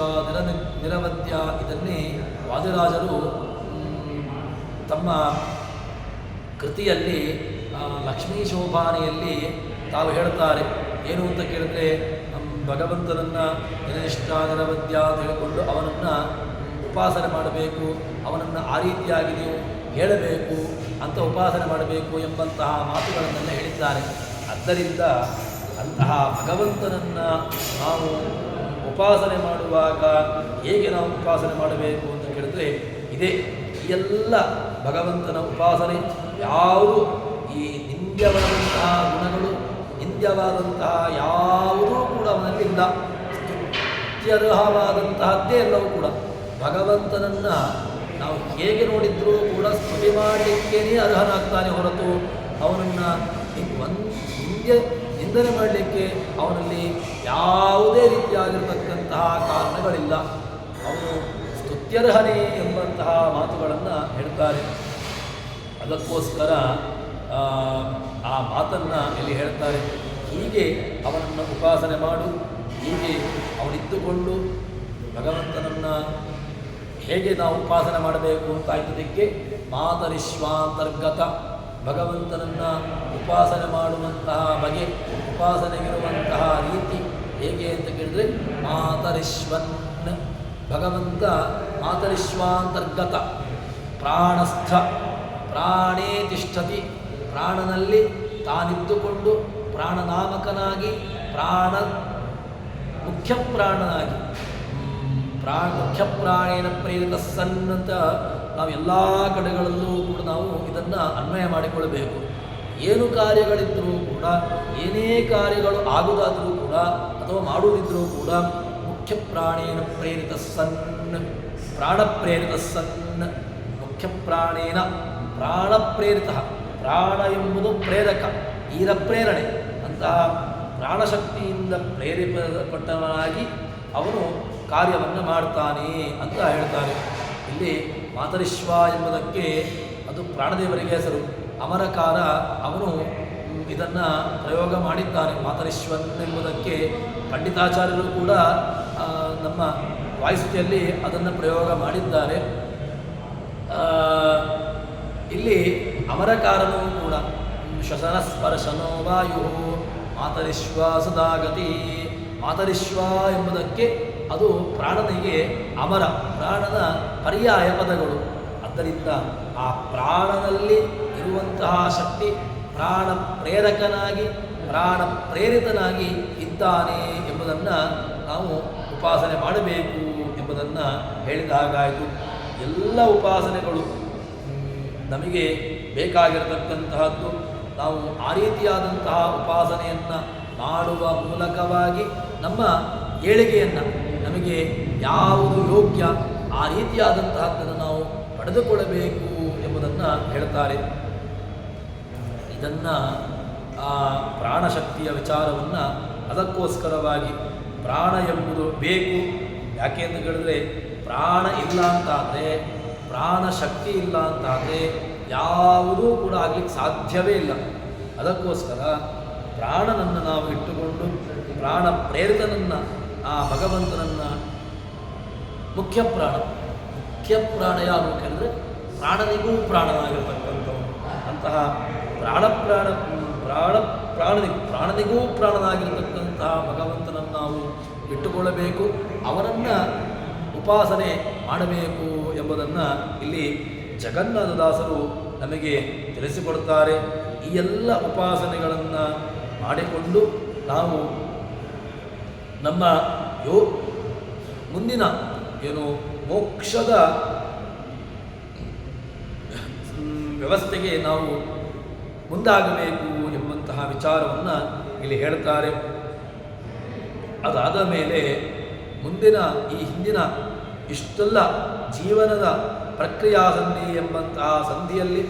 ನಿರವಧ್ಯ ಇದನ್ನೇ ವಾದಿರಾಜರು ತಮ್ಮ ಕೃತಿಯಲ್ಲಿ ಲಕ್ಷ್ಮೀ ಶೋಭಾನೆಯಲ್ಲಿ ತಾವು ಹೇಳ್ತಾರೆ. ಏನು ಅಂತ ಕೇಳಿದ್ರೆ, ಭಗವಂತನನ್ನು ನಿರನಿಷ್ಠ ನಿರವಧ್ಯ ಅಂತ ಹೇಳಿಕೊಂಡು ಅವನನ್ನು ಉಪಾಸನೆ ಮಾಡಬೇಕು, ಅವನನ್ನು ಆ ರೀತಿಯಾಗಿ ನೀವು ಹೇಳಬೇಕು ಅಂತ ಉಪಾಸನೆ ಮಾಡಬೇಕು ಎಂಬಂತಹ ಮಾತುಗಳನ್ನೆಲ್ಲ ಹೇಳಿದ್ದಾರೆ. ಆದ್ದರಿಂದ ಅಂತಹ ಭಗವಂತನನ್ನು ನಾವು ಉಪಾಸನೆ ಮಾಡುವಾಗ ಹೇಗೆ ನಾವು ಉಪಾಸನೆ ಮಾಡಬೇಕು ಅಂತ ಕೇಳಿದ್ರೆ ಇದೇ. ಈ ಎಲ್ಲ ಭಗವಂತನ ಉಪಾಸನೆ ಯಾವುದು ಈ ನಿಂದ್ಯವಾದಂತಹ ಗುಣಗಳು, ನಿಂದ್ಯವಾದಂತಹ ಯಾವುದೂ ಕೂಡ ಅವನಲ್ಲಿಲ್ಲ. ಸ್ತುತ್ಯರ್ಹವಾದಂತಹದ್ದೇ ಎಲ್ಲವೂ ಕೂಡ. ಭಗವಂತನನ್ನು ನಾವು ಹೇಗೆ ನೋಡಿದ್ರೂ ಕೂಡ ಸ್ತುತಿ ಮಾಡಲಿಕ್ಕೇನೆ ಅರ್ಹನಾಗ್ತಾನೆ ಹೊರತು ಅವನನ್ನು ನಿಂದನೆ ಮಾಡಲಿಕ್ಕೆ ಅವನಲ್ಲಿ ಯಾವುದೇ ರೀತಿಯಾಗಿರತಕ್ಕಂತಹ ಕಾರಣಗಳಿಲ್ಲ. ಅವನು ಸ್ತುತ್ಯರ್ಹನೇ ಎಂಬಂತಹ ಮಾತುಗಳನ್ನು ಹೇಳ್ತಾರೆ. ಅದಕ್ಕೋಸ್ಕರ ಆ ಮಾತನ್ನು ಇಲ್ಲಿ ಹೇಳ್ತಾರೆ. ಹೀಗೆ ಅವನನ್ನು ಉಪಾಸನೆ ಮಾಡು. ಹೀಗೆ ಅವನಿದ್ದುಕೊಂಡು ಭಗವಂತನನ್ನು ಹೇಗೆ ನಾವು ಉಪಾಸನೆ ಮಾಡಬೇಕು ಅಂತ ಆಯ್ತದಕ್ಕೆ ಮಾತರಿಶ್ವಾಂತರ್ಗತ ಭಗವಂತನನ್ನು ಉಪಾಸನೆ ಮಾಡುವಂತಹ ಬಗೆ, ಉಪಾಸನೆಗಿರುವಂತಹ ರೀತಿ ಹೇಗೆ ಅಂತ ಕೇಳಿದರೆ ಮಾತರಿಶ್ವನ್ ಭಗವಂತ ಮಾತರಿಶ್ವಾಂತರ್ಗತ ಪ್ರಾಣಸ್ಥ ಪ್ರಾಣೇ ತಿಷ್ಠತಿ ಪ್ರಾಣನಲ್ಲಿ ತಾನಿದ್ದುಕೊಂಡು ಪ್ರಾಣನಾಮಕನಾಗಿ ಪ್ರಾಣ ಮುಖ್ಯ ಪ್ರಾಣನಾಗಿ ಮುಖ್ಯ ಪ್ರಾಣೇನ ಪ್ರೇರಿತ ಸನ್ ಅಂತ ನಾವು ಎಲ್ಲ ಕಡೆಗಳಲ್ಲೂ ಕೂಡ ನಾವು ಇದನ್ನು ಅನ್ವಯ ಮಾಡಿಕೊಳ್ಳಬೇಕು. ಏನು ಕಾರ್ಯಗಳಿದ್ದರೂ ಕೂಡ, ಏನೇ ಕಾರ್ಯಗಳು ಆಗುವುದಾದರೂ ಕೂಡ ಅಥವಾ ಮಾಡುವುದಿದ್ದರೂ ಕೂಡ ಮುಖ್ಯ ಪ್ರಾಣೇನ ಪ್ರೇರಿತ ಸನ್ ಪ್ರಾಣ ಪ್ರೇರಿತ ಸನ್ ಮುಖ್ಯ ಪ್ರಾಣೇನ ಪ್ರಾಣ ಪ್ರೇರಿತ ಪ್ರಾಣ ಎಂಬುದು ಪ್ರೇರಕ, ಈರ ಪ್ರೇರಣೆ ಅಂತಹ ಪ್ರಾಣಶಕ್ತಿಯಿಂದ ಪ್ರೇರೇಪಟ್ಟವನಾಗಿ ಅವನು ಕಾರ್ಯವನ್ನು ಮಾಡ್ತಾನೆ ಅಂತ ಹೇಳ್ತಾರೆ. ಇಲ್ಲಿ ಮಾತರಿಶ್ವ ಎಂಬುದಕ್ಕೆ ಅದು ಪ್ರಾಣದೇವರಿಗೆ ಹೆಸರು. ಅಮರಕಾರ ಅವನು ಇದನ್ನು ಪ್ರಯೋಗ ಮಾಡಿದ್ದಾನೆ. ಮಾತರಿಶ್ವನ್ ಎಂಬುದಕ್ಕೆ ಪಂಡಿತಾಚಾರ್ಯರು ಕೂಡ ನಮ್ಮ ವಾಯುಸ್ಥಿತಿಯಲ್ಲಿ ಅದನ್ನು ಪ್ರಯೋಗ ಮಾಡಿದ್ದಾರೆ. ಇಲ್ಲಿ ಅಮರಕಾರನೂ ಕೂಡ ಶ್ವಸನ ಸ್ಪರ್ಶನೋ ವಾಯು ಮಾತರಿಶ್ವ ಸದಾಗತಿ ಮಾತರಿಶ್ವ ಎಂಬುದಕ್ಕೆ ಅದು ಪ್ರಾಣನಿಗೆ ಅಮರ ಪ್ರಾಣನ ಪರ್ಯಾಯ ಪದಗಳು. ಆದ್ದರಿಂದ ಆ ಪ್ರಾಣನಲ್ಲಿ ಇರುವಂತಹ ಶಕ್ತಿ ಪ್ರಾಣ ಪ್ರೇರಕನಾಗಿ ಪ್ರಾಣ ಪ್ರೇರಿತನಾಗಿ ಇದ್ದಾನೆ ಎಂಬುದನ್ನು ನಾವು ಉಪಾಸನೆ ಮಾಡಬೇಕು ಎಂಬುದನ್ನು ಹೇಳಿದ ಹಾಗಾಯಿತು. ಎಲ್ಲ ಉಪಾಸನೆಗಳು ನಮಗೆ ಬೇಕಾಗಿರತಕ್ಕಂತಹದ್ದು. ನಾವು ಆ ರೀತಿಯಾದಂತಹ ಉಪಾಸನೆಯನ್ನು ಮಾಡುವ ಮೂಲಕವಾಗಿ ನಮ್ಮ ಏಳಿಗೆಯನ್ನು ನಮಗೆ ಯಾವುದು ಯೋಗ್ಯ ಆ ರೀತಿಯಾದಂತಹದ್ದನ್ನು ನಾವು ಪಡೆದುಕೊಳ್ಳಬೇಕು ಎಂಬುದನ್ನು ಹೇಳ್ತಾರೆ. ಇದನ್ನು ಆ ಪ್ರಾಣಶಕ್ತಿಯ ವಿಚಾರವನ್ನು ಅದಕ್ಕೋಸ್ಕರವಾಗಿ ಪ್ರಾಣ ಎಂಬುದು ಬೇಕು. ಯಾಕೆ ಅಂತ ಹೇಳಿದ್ರೆ ಪ್ರಾಣ ಇಲ್ಲ ಅಂತಾದರೆ, ಪ್ರಾಣಶಕ್ತಿ ಇಲ್ಲ ಅಂತಾದರೆ ಯಾವುದೂ ಕೂಡ ಆಗಲಿಕ್ಕೆ ಸಾಧ್ಯವೇ ಇಲ್ಲ. ಅದಕ್ಕೋಸ್ಕರ ಪ್ರಾಣನನ್ನು ನಾವು ಇಟ್ಟುಕೊಂಡು ಪ್ರಾಣ ಪ್ರೇರಿತನನ್ನು ಆ ಭಗವಂತನನ್ನು ಮುಖ್ಯ ಪ್ರಾಣ ಯಾರು ಕೇಳಿದ್ರೆ ಪ್ರಾಣನಿಗೂ ಪ್ರಾಣನಾಗಿರ್ತಕ್ಕಂಥವನು. ಅಂತಹ ಪ್ರಾಣನಿಗೂ ಪ್ರಾಣನಾಗಿರ್ತಕ್ಕಂತಹ ಭಗವಂತನನ್ನು ನಾವು ಇಟ್ಟುಕೊಳ್ಳಬೇಕು, ಅವನನ್ನು ಉಪಾಸನೆ ಮಾಡಬೇಕು ಎಂಬುದನ್ನು ಇಲ್ಲಿ ಜಗನ್ನಾಥದಾಸರು ನಮಗೆ ತಿಳಿಸಿಕೊಡುತ್ತಾರೆ. ಈ ಎಲ್ಲ ಉಪಾಸನೆಗಳನ್ನು ಮಾಡಿಕೊಂಡು ನಾವು ನಮ್ಮ ಮುಂದಿನ ಏನು ಮೋಕ್ಷದ ವ್ಯವಸ್ಥೆಗೆ ನಾವು ಮುಂದಾಗಬೇಕು ಎಂಬಂತಹ ವಿಚಾರವನ್ನು ಇಲ್ಲಿ ಹೇಳ್ತಾರೆ. ಅದಾದ ಮೇಲೆ ಮುಂದಿನ ಈ ಹಿಂದಿನ ಇಷ್ಟೆಲ್ಲ ಜೀವನದ ಪ್ರಕ್ರಿಯಾ ಸಂಧಿ ಎಂಬಂತಹ ಸಂಧಿಯಲ್ಲಿ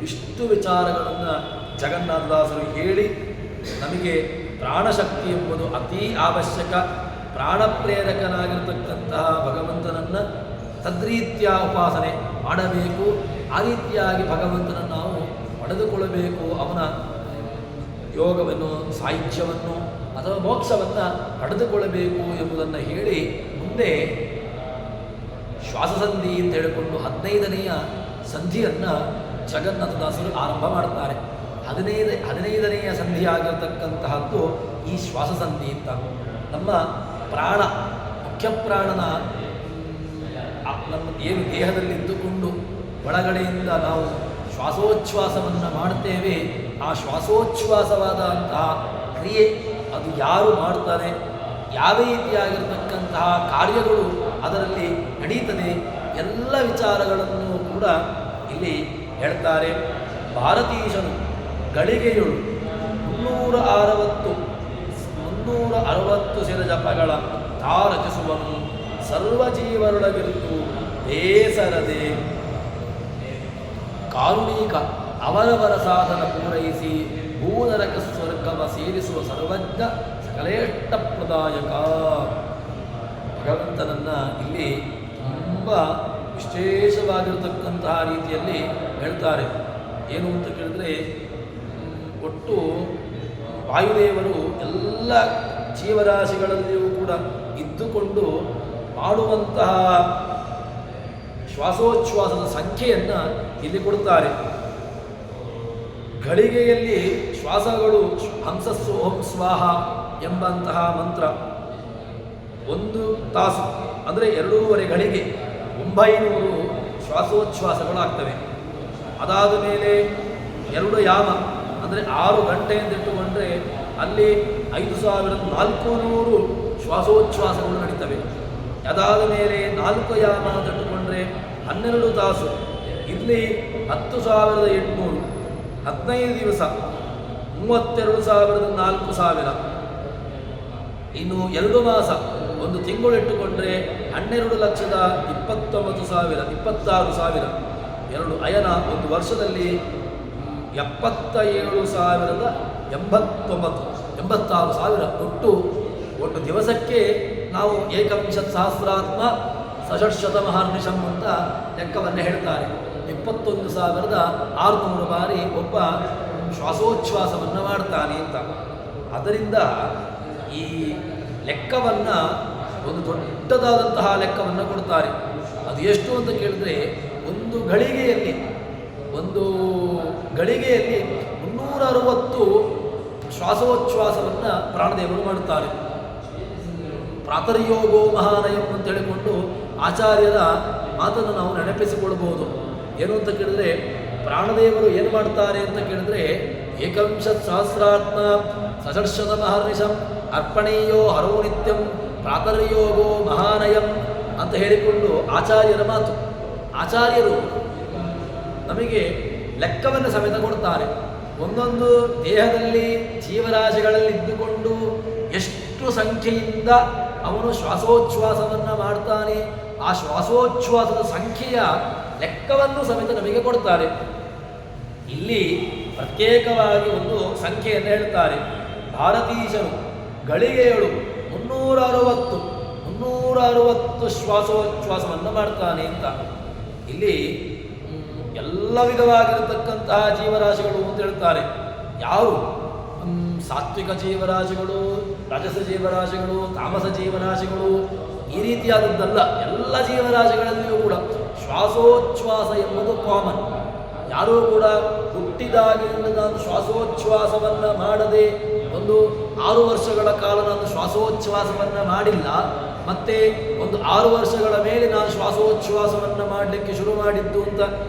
ಇಷ್ಟು ವಿಚಾರಗಳನ್ನು ಜಗನ್ನಾಥದಾಸರು ಹೇಳಿ ನಮಗೆ ಪ್ರಾಣಶಕ್ತಿ ಎಂಬುದು ಅತೀ ಅವಶ್ಯಕ, ಪ್ರಾಣಪ್ರೇರಕನಾಗಿರ್ತಕ್ಕಂತಹ ಭಗವಂತನನ್ನು ತದ್ರೀತ್ಯ ಉಪಾಸನೆ ಮಾಡಬೇಕು. ಆ ರೀತಿಯಾಗಿ ಭಗವಂತನನ್ನು ನಾವು ಪಡೆದುಕೊಳ್ಳಬೇಕು. ಅವನ ಯೋಗವನ್ನು, ಸಾಹಿತ್ಯವನ್ನು ಅಥವಾ ಮೋಕ್ಷವನ್ನು ಪಡೆದುಕೊಳ್ಳಬೇಕು ಎಂಬುದನ್ನು ಹೇಳಿ ಮುಂದೆ ಶ್ವಾಸಸಂಧಿ ಅಂತ ಹೇಳಿಕೊಂಡು 15ನೆಯ ಸಂಧಿಯನ್ನು ಜಗನ್ನಾಥದಾಸರು ಆರಂಭ ಮಾಡುತ್ತಾರೆ. 15ನೆಯ ಸಂಧಿಯಾಗಿರತಕ್ಕಂತಹದ್ದು ಈ ಶ್ವಾಸಸಂಧಿ ಅಂತ. ನಮ್ಮ ಪ್ರಾಣ ಮುಖ್ಯ ಪ್ರಾಣನ ನಮ್ಮ ಏನು ದೇಹದಲ್ಲಿ ಇದ್ದುಕೊಂಡು ಒಳಗಡೆಯಿಂದ ನಾವು ಶ್ವಾಸೋಚ್ಛ್ವಾಸವನ್ನು ಮಾಡ್ತೇವೆ. ಆ ಶ್ವಾಸೋಚ್ಛ್ವಾಸವಾದಂತಹ ಕ್ರಿಯೆ ಅದು ಯಾರು ಮಾಡ್ತಾರೆ, ಯಾವ ರೀತಿಯಾಗಿರ್ತಕ್ಕಂತಹ ಕಾರ್ಯಗಳು ಅದರಲ್ಲಿ ನಡೀತದೆ, ಎಲ್ಲ ವಿಚಾರಗಳನ್ನು ಕೂಡ ಇಲ್ಲಿ ಹೇಳ್ತಾರೆ. ಭಾರತೀಶನು ಗಳಿಗೆಯಳು 360 ಶಿರ ಜಪಗಳ ರಚಿಸುವನು ಸರ್ವಜೀವರೊಳಗಿರುತ್ತು ಬೇಸರದೆ ಕಾರುಣಿಕ ಅವರವರ ಸಾಧನ ಪೂರೈಸಿ ಭೂನರಕ ಸ್ವರ್ಗವ ಸೇರಿಸುವ ಸರ್ವಜ್ಞ ಸಕಲೇಷ್ಟ ಪ್ರದಾಯಕ. ಭಗವಂತನನ್ನು ಇಲ್ಲಿ ತುಂಬ ವಿಶೇಷವಾಗಿರತಕ್ಕಂತಹ ರೀತಿಯಲ್ಲಿ ಹೇಳ್ತಾರೆ. ಏನು ಅಂತ ಕೇಳಿದ್ರೆ ಒಟ್ಟು ವಾಯುದೇವರು ಎಲ್ಲ ಜೀವರಾಶಿಗಳಲ್ಲಿಯೂ ಕೂಡ ಇದ್ದುಕೊಂಡು ಮಾಡುವಂತಹ ಶ್ವಾಸೋಚ್ಛ್ವಾಸದ ಸಂಖ್ಯೆಯನ್ನು ಇಲ್ಲಿ ಕೊಡುತ್ತಾರೆ. ಘಳಿಗೆಯಲ್ಲಿ ಶ್ವಾಸಗಳು ಹಂಸಸ್ಸೋಹಂ ಸ್ವಾಹ ಎಂಬಂತಹ ಮಂತ್ರ 1 ತಾಸು ಅಂದರೆ 2.5 ಘಳಿಗೆ 900 ಶ್ವಾಸೋಚ್ಛ್ವಾಸಗಳಾಗ್ತವೆ. ಅದಾದ ಮೇಲೆ 2 ಯಾಮ ಅಂದರೆ 6 ಗಂಟೆ ಎಂದಿಟ್ಟುಕೊಂಡ್ರೆ ಅಲ್ಲಿ 5400 ಶ್ವಾಸೋಚ್ಛ್ವಾಸಗಳು ನಡೀತವೆ. ಅದಾದ ಮೇಲೆ 4 ಯಾಮ ಅಂತಟ್ಟುಕೊಂಡ್ರೆ 12 ತಾಸು, ಇಲ್ಲಿ 10,800, 15 ದಿವಸ 32,000 ಇನ್ನು 2 ಮಾಸ 1 ತಿಂಗಳು ಇಟ್ಟುಕೊಂಡ್ರೆ 12,29,000 26,000, 2 ಅಯನ 1 ವರ್ಷದಲ್ಲಿ 77,089 ಒಟ್ಟು ದಿವಸಕ್ಕೆ ನಾವು 1,000,000 ಸಷಟ್ಶತ ಮಹಾರ್ನಿಶಂ ಅಂತ ಲೆಕ್ಕವನ್ನು ಹೇಳ್ತಾರೆ. 21,600 ಬಾರಿ ಒಬ್ಬ ಶ್ವಾಸೋಚ್ಛ್ವಾಸವನ್ನು ಮಾಡ್ತಾನೆ ಅಂತ. ಅದರಿಂದ ಈ ಲೆಕ್ಕವನ್ನು ಒಂದು ದೊಡ್ಡದಾದಂತಹ ಲೆಕ್ಕವನ್ನು ಕೊಡ್ತಾರೆ. ಅದು ಎಷ್ಟು ಅಂತ ಕೇಳಿದ್ರೆ ಒಂದು ಘಳಿಗೆಯಲ್ಲಿ 360 ಶ್ವಾಸೋಚ್ಛ್ವಾಸವನ್ನು ಪ್ರಾಣದೇವರು ಮಾಡುತ್ತಾರೆ. ಪ್ರಾತರ್ಯೋಗೋ ಮಹಾನಯಂ ಅಂತ ಹೇಳಿಕೊಂಡು ಆಚಾರ್ಯರ ಮಾತನ್ನು ನಾವು ನೆನಪಿಸಿಕೊಳ್ಬಹುದು. ಏನು ಅಂತ ಕೇಳಿದ್ರೆ ಪ್ರಾಣದೇವರು ಏನು ಮಾಡ್ತಾರೆ ಅಂತ ಕೇಳಿದ್ರೆ 1,000,000 ಸಷಟ್ಶತ ಮಹರ್ನಿಶಂ ಅರ್ಪಣೀಯೋ ಹರೋ ನಿತ್ಯಂ ಪ್ರಾತರ್ಯೋಗೋ ಮಹಾನಯಂ ಅಂತ ಹೇಳಿಕೊಂಡು ಆಚಾರ್ಯರ ಮಾತು. ಆಚಾರ್ಯರು ನಮಗೆ ಲೆಕ್ಕವನ್ನು ಸಮೇತ ಕೊಡ್ತಾರೆ. ಒಂದೊಂದು ದೇಹದಲ್ಲಿ ಜೀವರಾಶಿಗಳಲ್ಲಿ ಇದ್ದುಕೊಂಡು ಎಷ್ಟು ಸಂಖ್ಯೆಯಿಂದ ಅವನು ಶ್ವಾಸೋಚ್ಛ್ವಾಸವನ್ನು ಮಾಡ್ತಾನೆ, ಆ ಶ್ವಾಸೋಚ್ಛ್ವಾಸದ ಸಂಖ್ಯೆಯ ಲೆಕ್ಕವನ್ನು ಸಮೇತ ನಮಗೆ ಕೊಡ್ತಾರೆ. ಇಲ್ಲಿ ಪ್ರತ್ಯೇಕವಾಗಿ ಒಂದು ಸಂಖ್ಯೆಯನ್ನು ಹೇಳ್ತಾರೆ. ಭಾರತೀಶರು ಗಳಿಗೆಗಳು 360 ಶ್ವಾಸೋಚ್ಛ್ವಾಸವನ್ನು ಮಾಡ್ತಾನೆ ಅಂತ. ಇಲ್ಲಿ ಎಲ್ಲ ವಿಧವಾಗಿರತಕ್ಕಂತಹ ಜೀವರಾಶಿಗಳು ಅಂತ ಹೇಳ್ತಾರೆ. ಯಾರು ಸಾತ್ವಿಕ ಜೀವರಾಶಿಗಳು, ರಾಜಸ ಜೀವರಾಶಿಗಳು, ತಾಮಸ ಜೀವರಾಶಿಗಳು ಈ ರೀತಿಯಾದದ್ದಲ್ಲ. ಎಲ್ಲ ಜೀವರಾಶಿಗಳಲ್ಲಿಯೂ ಕೂಡ ಶ್ವಾಸೋಚ್ಛ್ವಾಸ ಎಂಬುದು ಕಾಮನ್. ಯಾರೂ ಕೂಡ ಹುಟ್ಟಿದಾಗಿನಿಂದ ನಾನು ಶ್ವಾಸೋಚ್ಛ್ವಾಸವನ್ನು ಮಾಡದೆ ಒಂದು 6 ವರ್ಷಗಳ ಕಾಲ ನಾನು ಶ್ವಾಸೋಚ್ಛ್ವಾಸವನ್ನು ಮಾಡಿಲ್ಲ, ಮತ್ತೆ ಒಂದು 6 ವರ್ಷಗಳ ಮೇಲೆ ನಾನು ಶ್ವಾಸೋಚ್ಛ್ವಾಸವನ್ನು ಮಾಡಲಿಕ್ಕೆ ಶುರು ಮಾಡಿದ್ದು ಅಂತ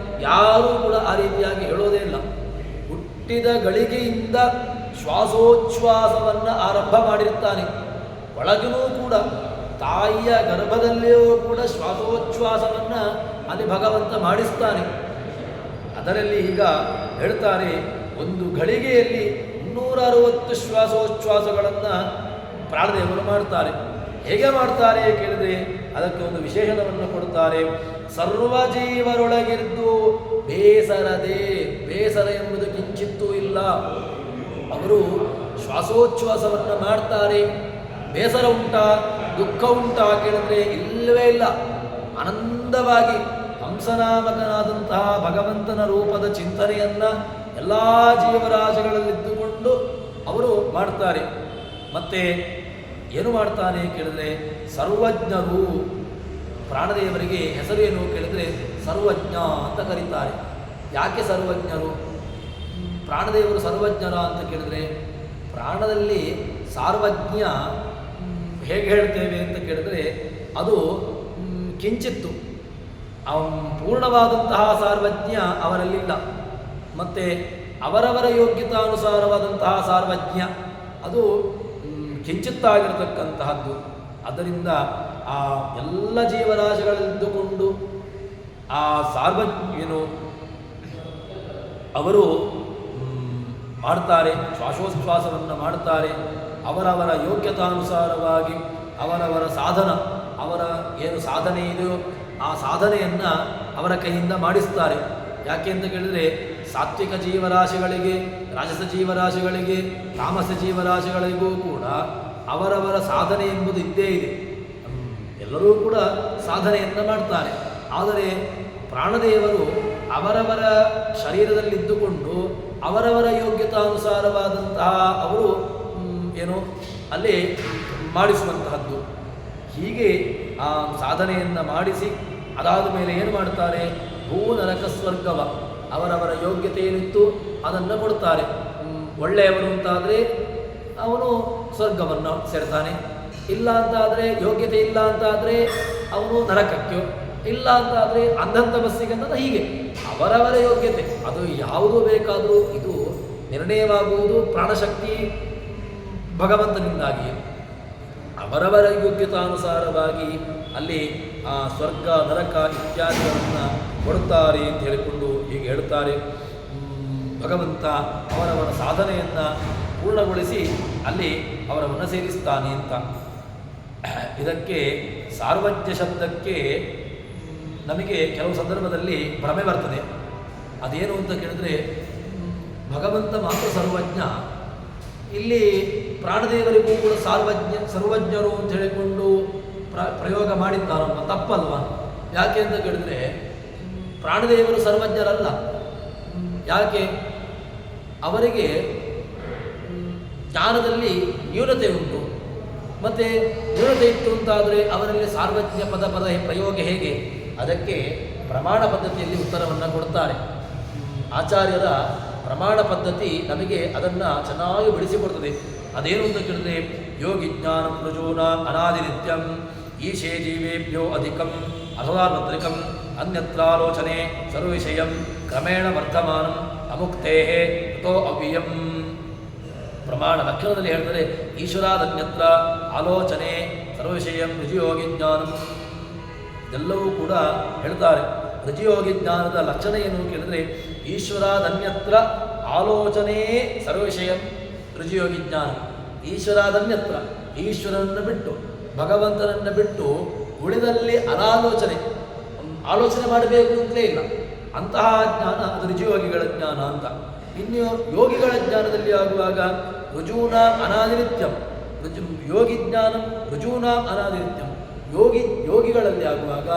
ಯಾರೂ ಕೂಡ ಆ ರೀತಿಯಾಗಿ ಹೇಳೋದೇ ಇಲ್ಲ. ಹುಟ್ಟಿದ ಗಳಿಗೆಯಿಂದ ಶ್ವಾಸೋಚ್ಛ್ವಾಸವನ್ನು ಆರಂಭ ಮಾಡಿರ್ತಾನೆ. ಒಳಗಿನೂ ಕೂಡ ತಾಯಿಯ ಗರ್ಭದಲ್ಲಿಯೂ ಕೂಡ ಶ್ವಾಸೋಚ್ಛ್ವಾಸವನ್ನು ಅಲ್ಲಿ ಭಗವಂತ ಮಾಡಿಸ್ತಾನೆ. ಅದರಲ್ಲಿ ಈಗ ಹೇಳ್ತಾರೆ, ಒಂದು ಘಳಿಗೆಯಲ್ಲಿ 360 ಶ್ವಾಸೋಚ್ಛ್ವಾಸಗಳನ್ನು ಪ್ರಾಣದೇವರು ಮಾಡ್ತಾರೆ. ಹೇಗೆ ಮಾಡ್ತಾರೆ ಕೇಳಿದ್ರೆ ಅದಕ್ಕೆ ಒಂದು ವಿಶೇಷಣವನ್ನು ಕೊಡ್ತಾರೆ. ಸರ್ವಜೀವರೊಳಗಿದ್ದು ಬೇಸರ ಎಂಬುದು ಕಿಂಚಿತ್ತೂ ಇಲ್ಲ. ಅವರು ಶ್ವಾಸೋಚ್ಛ್ವಾಸವನ್ನು ಮಾಡ್ತಾರೆ. ಬೇಸರ ಉಂಟಾ, ದುಃಖ ಉಂಟಾ ಕೇಳಿದ್ರೆ ಇಲ್ಲವೇ ಇಲ್ಲ. ಆನಂದವಾಗಿ ಹಂಸನಾಮಕನಾದಂತಹ ಭಗವಂತನ ರೂಪದ ಚಿಂತನೆಯನ್ನು ಎಲ್ಲ ಜೀವರಾಶಿಗಳಲ್ಲಿದ್ದುಕೊಂಡು ಅವರು ಮಾಡ್ತಾರೆ. ಮತ್ತೆ ಏನು ಮಾಡ್ತಾನೆ ಕೇಳಿದ್ರೆ ಸರ್ವಜ್ಞರು. ಪ್ರಾಣದೇವರಿಗೆ ಹೆಸರು ಏನು ಕೇಳಿದ್ರೆ ಸರ್ವಜ್ಞ ಅಂತ ಕರೀತಾರೆ. ಯಾಕೆ ಸರ್ವಜ್ಞರು? ಪ್ರಾಣದೇವರು ಸರ್ವಜ್ಞರ ಅಂತ ಕೇಳಿದ್ರೆ ಪ್ರಾಣದಲ್ಲಿ ಸಾರ್ವಜ್ಞ ಹೇಗೆ ಹೇಳ್ತೇವೆ ಅಂತ ಕೇಳಿದ್ರೆ ಅದು ಕಿಂಚಿತ್ತು, ಪೂರ್ಣವಾದಂತಹ ಸಾರ್ವಜ್ಞ ಅವರಲ್ಲಿಲ್ಲ. ಮತ್ತು ಅವರವರ ಯೋಗ್ಯತಾನುಸಾರವಾದಂತಹ ಸಾರ್ವಜ್ಞ ಅದು ಕಿಂಚಿತ್ತಾಗಿರತಕ್ಕಂತಹದ್ದು. ಆದ್ದರಿಂದ ಆ ಎಲ್ಲ ಜೀವರಾಶಿಗಳಲ್ಲಿದ್ದುಕೊಂಡು ಆ ಸಾರ್ವಜ್ಞನು ಅವರು ಮಾಡ್ತಾರೆ, ಶ್ವಾಸೋಚ್ಛ್ವಾಸವನ್ನು ಮಾಡ್ತಾರೆ. ಅವರವರ ಯೋಗ್ಯತಾನುಸಾರವಾಗಿ ಅವರವರ ಸಾಧನ, ಅವರ ಏನು ಸಾಧನೆ ಇದೆಯೋ ಆ ಸಾಧನೆಯನ್ನು ಅವರ ಕೈಯಿಂದ ಮಾಡಿಸ್ತಾರೆ. ಯಾಕೆ ಅಂತ ಕೇಳಿದರೆ ಸಾತ್ವಿಕ ಜೀವರಾಶಿಗಳಿಗೆ, ರಾಜಸ ಜೀವರಾಶಿಗಳಿಗೆ, ತಾಮಸ ಜೀವರಾಶಿಗಳಿಗೂ ಕೂಡ ಅವರವರ ಸಾಧನೆ ಎಂಬುದು ಇದ್ದೇ ಇದೆ. ಎಲ್ಲರೂ ಕೂಡ ಸಾಧನೆಯನ್ನು ಮಾಡ್ತಾರೆ. ಆದರೆ ಪ್ರಾಣದೇವರು ಅವರವರ ಶರೀರದಲ್ಲಿದ್ದುಕೊಂಡು ಅವರವರ ಯೋಗ್ಯತಾನುಸಾರವಾದಂತಹ ಅವರು ಏನು ಅಲ್ಲಿ ಮಾಡಿಸುವಂತಹದ್ದು. ಹೀಗೆ ಆ ಸಾಧನೆಯನ್ನು ಮಾಡಿಸಿ ಅದಾದ ಮೇಲೆ ಏನು ಮಾಡ್ತಾರೆ, ಭೂ ನರಕ ಸ್ವರ್ಗವ ಅವರವರ ಯೋಗ್ಯತೆ ಏನಿತ್ತು ಅದನ್ನು ಕೊಡ್ತಾರೆ. ಒಳ್ಳೆಯವರು ಅಂತಾದರೆ ಅವನು ಸ್ವರ್ಗವನ್ನು ಸೇರ್ತಾನೆ, ಇಲ್ಲ ಅಂತಾದರೆ ಯೋಗ್ಯತೆ ಇಲ್ಲ ಅಂತಾದರೆ ಅವನು ನರಕಕ್ಕೆ, ಇಲ್ಲ ಅಂತಾದರೆ ಅಂಧಂತ ಬಸ್ಸಿಗೆ ಅಂತ ಹೀಗೆ ಅವರವರ ಯೋಗ್ಯತೆ ಅದು ಯಾವುದು ಬೇಕಾದರೂ ಇದು ನಿರ್ಣಯವಾಗುವುದು ಪ್ರಾಣಶಕ್ತಿ ಭಗವಂತನಿಂದಾಗಿ. ಅವರವರ ಯೋಗ್ಯತಾನುಸಾರವಾಗಿ ಅಲ್ಲಿ ಆ ಸ್ವರ್ಗ ನರಕ ಇತ್ಯಾದಿಗಳನ್ನು ಕೊಡುತ್ತಾರೆ ಅಂತ ಹೇಳಿಕೊಂಡು ಹೀಗೆ ಹೇಳ್ತಾರೆ. ಭಗವಂತ ಅವರವರ ಸಾಧನೆಯನ್ನು ಪೂರ್ಣಗೊಳಿಸಿ ಅಲ್ಲಿ ಅವರನ್ನು ಸೇರಿಸ್ತಾನೆ ಅಂತ. ಇದಕ್ಕೆ ಸಾರ್ವಜ್ಞ ಶಬ್ದಕ್ಕೆ ನಮಗೆ ಕೆಲವು ಸಂದರ್ಭದಲ್ಲಿ ಭ್ರಮೆ ಬರ್ತದೆ. ಅದೇನು ಅಂತ ಕೇಳಿದ್ರೆ, ಭಗವಂತ ಮಾತ್ರ ಸರ್ವಜ್ಞ, ಇಲ್ಲಿ ಪ್ರಾಣದೇವರಿಗೂ ಕೂಡ ಸರ್ವಜ್ಞರು ಅಂತ ಹೇಳಿಕೊಂಡು ಪ್ರಯೋಗ ಮಾಡಿದ್ದಾರಲ್ವ, ತಪ್ಪಲ್ವ? ಯಾಕೆ ಅಂತ ಕೇಳಿದ್ರೆ ಪ್ರಾಣದೇವರು ಸರ್ವಜ್ಞರಲ್ಲ. ಯಾಕೆ? ಅವರಿಗೆ ಜ್ಞಾನದಲ್ಲಿ ನ್ಯೂನತೆ ಉಂಟು. ಮತ್ತು ನ್ಯೂನತೆ ಇತ್ತು ಅಂತಾದರೆ ಅವರಲ್ಲಿ ಸಾರ್ವಜ್ಞ ಪದ ಪ್ರಯೋಗ ಹೇಗೆ? ಅದಕ್ಕೆ ಪ್ರಮಾಣ ಪದ್ಧತಿಯಲ್ಲಿ ಉತ್ತರವನ್ನು ಕೊಡ್ತಾರೆ. ಆಚಾರ್ಯರ ಪ್ರಮಾಣ ಪದ್ಧತಿ ನಮಗೆ ಅದನ್ನು ಚೆನ್ನಾಗಿ ಬಿಡಿಸಿಕೊಡ್ತದೆ. ಅದೇನು ಅಂತ ಕೇಳಿದ್ರೆ, ಯೋಗಿ ಜ್ಞಾನಂ ರುಜೂನ ಅನಾದಿನಿತ್ಯಂ ಈಶೇ ಜೀವೇಭ್ಯೋ ಅಧಿಕಂ ಅಸಾರ್ವತ್ರಿಕಂ ಅನ್ಯತ್ರಾಲೋಚನೆ ಸರ್ವವಿಷಯಂ ಕ್ರಮೇಣ ವರ್ಧಮಾನಂ ಅಮುಕ್ತೇ ತೋ ಅವ್ಯಯಂ. ಪ್ರಮಾಣ ಲಕ್ಷಣದಲ್ಲಿ ಹೇಳ್ತಾರೆ, ಈಶ್ವರಾದನ್ಯತ್ರ ಆಲೋಚನೆ ಸರ್ವವಿಷಯಂ ರುಜಿಯೋಗಿ ಜ್ಞಾನಂ ಎಲ್ಲವೂ ಕೂಡ ಹೇಳ್ತಾರೆ. ರುಜಿಯೋಗಿ ಜ್ಞಾನದ ಲಕ್ಷಣ ಏನು ಕೇಳಿದ್ರೆ, ಈಶ್ವರಾದನ್ಯತ್ರ ಆಲೋಚನೆ ಸರ್ವವಿಷಯಂ ರುಜಿಯೋಗಿ ಜ್ಞಾನ. ಈಶ್ವರಾದನ್ಯತ್ರ ಈಶ್ವರನನ್ನು ಬಿಟ್ಟು ಭಗವಂತನನ್ನು ಬಿಟ್ಟು ಉಳಿದಲ್ಲಿ ಆಲೋಚನೆ ಮಾಡಬೇಕು ಅಂತಲೇ ಇಲ್ಲ. ಅಂತಹ ಜ್ಞಾನ ಅದು ರುಜಿಯೋಗಿಗಳ ಜ್ಞಾನ ಅಂತ. ಇನ್ನು ಯೋಗಿಗಳ ಜ್ಞಾನದಲ್ಲಿ ಆಗುವಾಗ ರುಜೂನ ಅನಾದಿನಿತ್ಯಂ ಯೋಗಿ ಜ್ಞಾನಂ ರುಜೂನ ಅನಾದಿನಿತ್ಯಂ ಯೋಗಿಗಳಲ್ಲಿ ಆಗುವಾಗ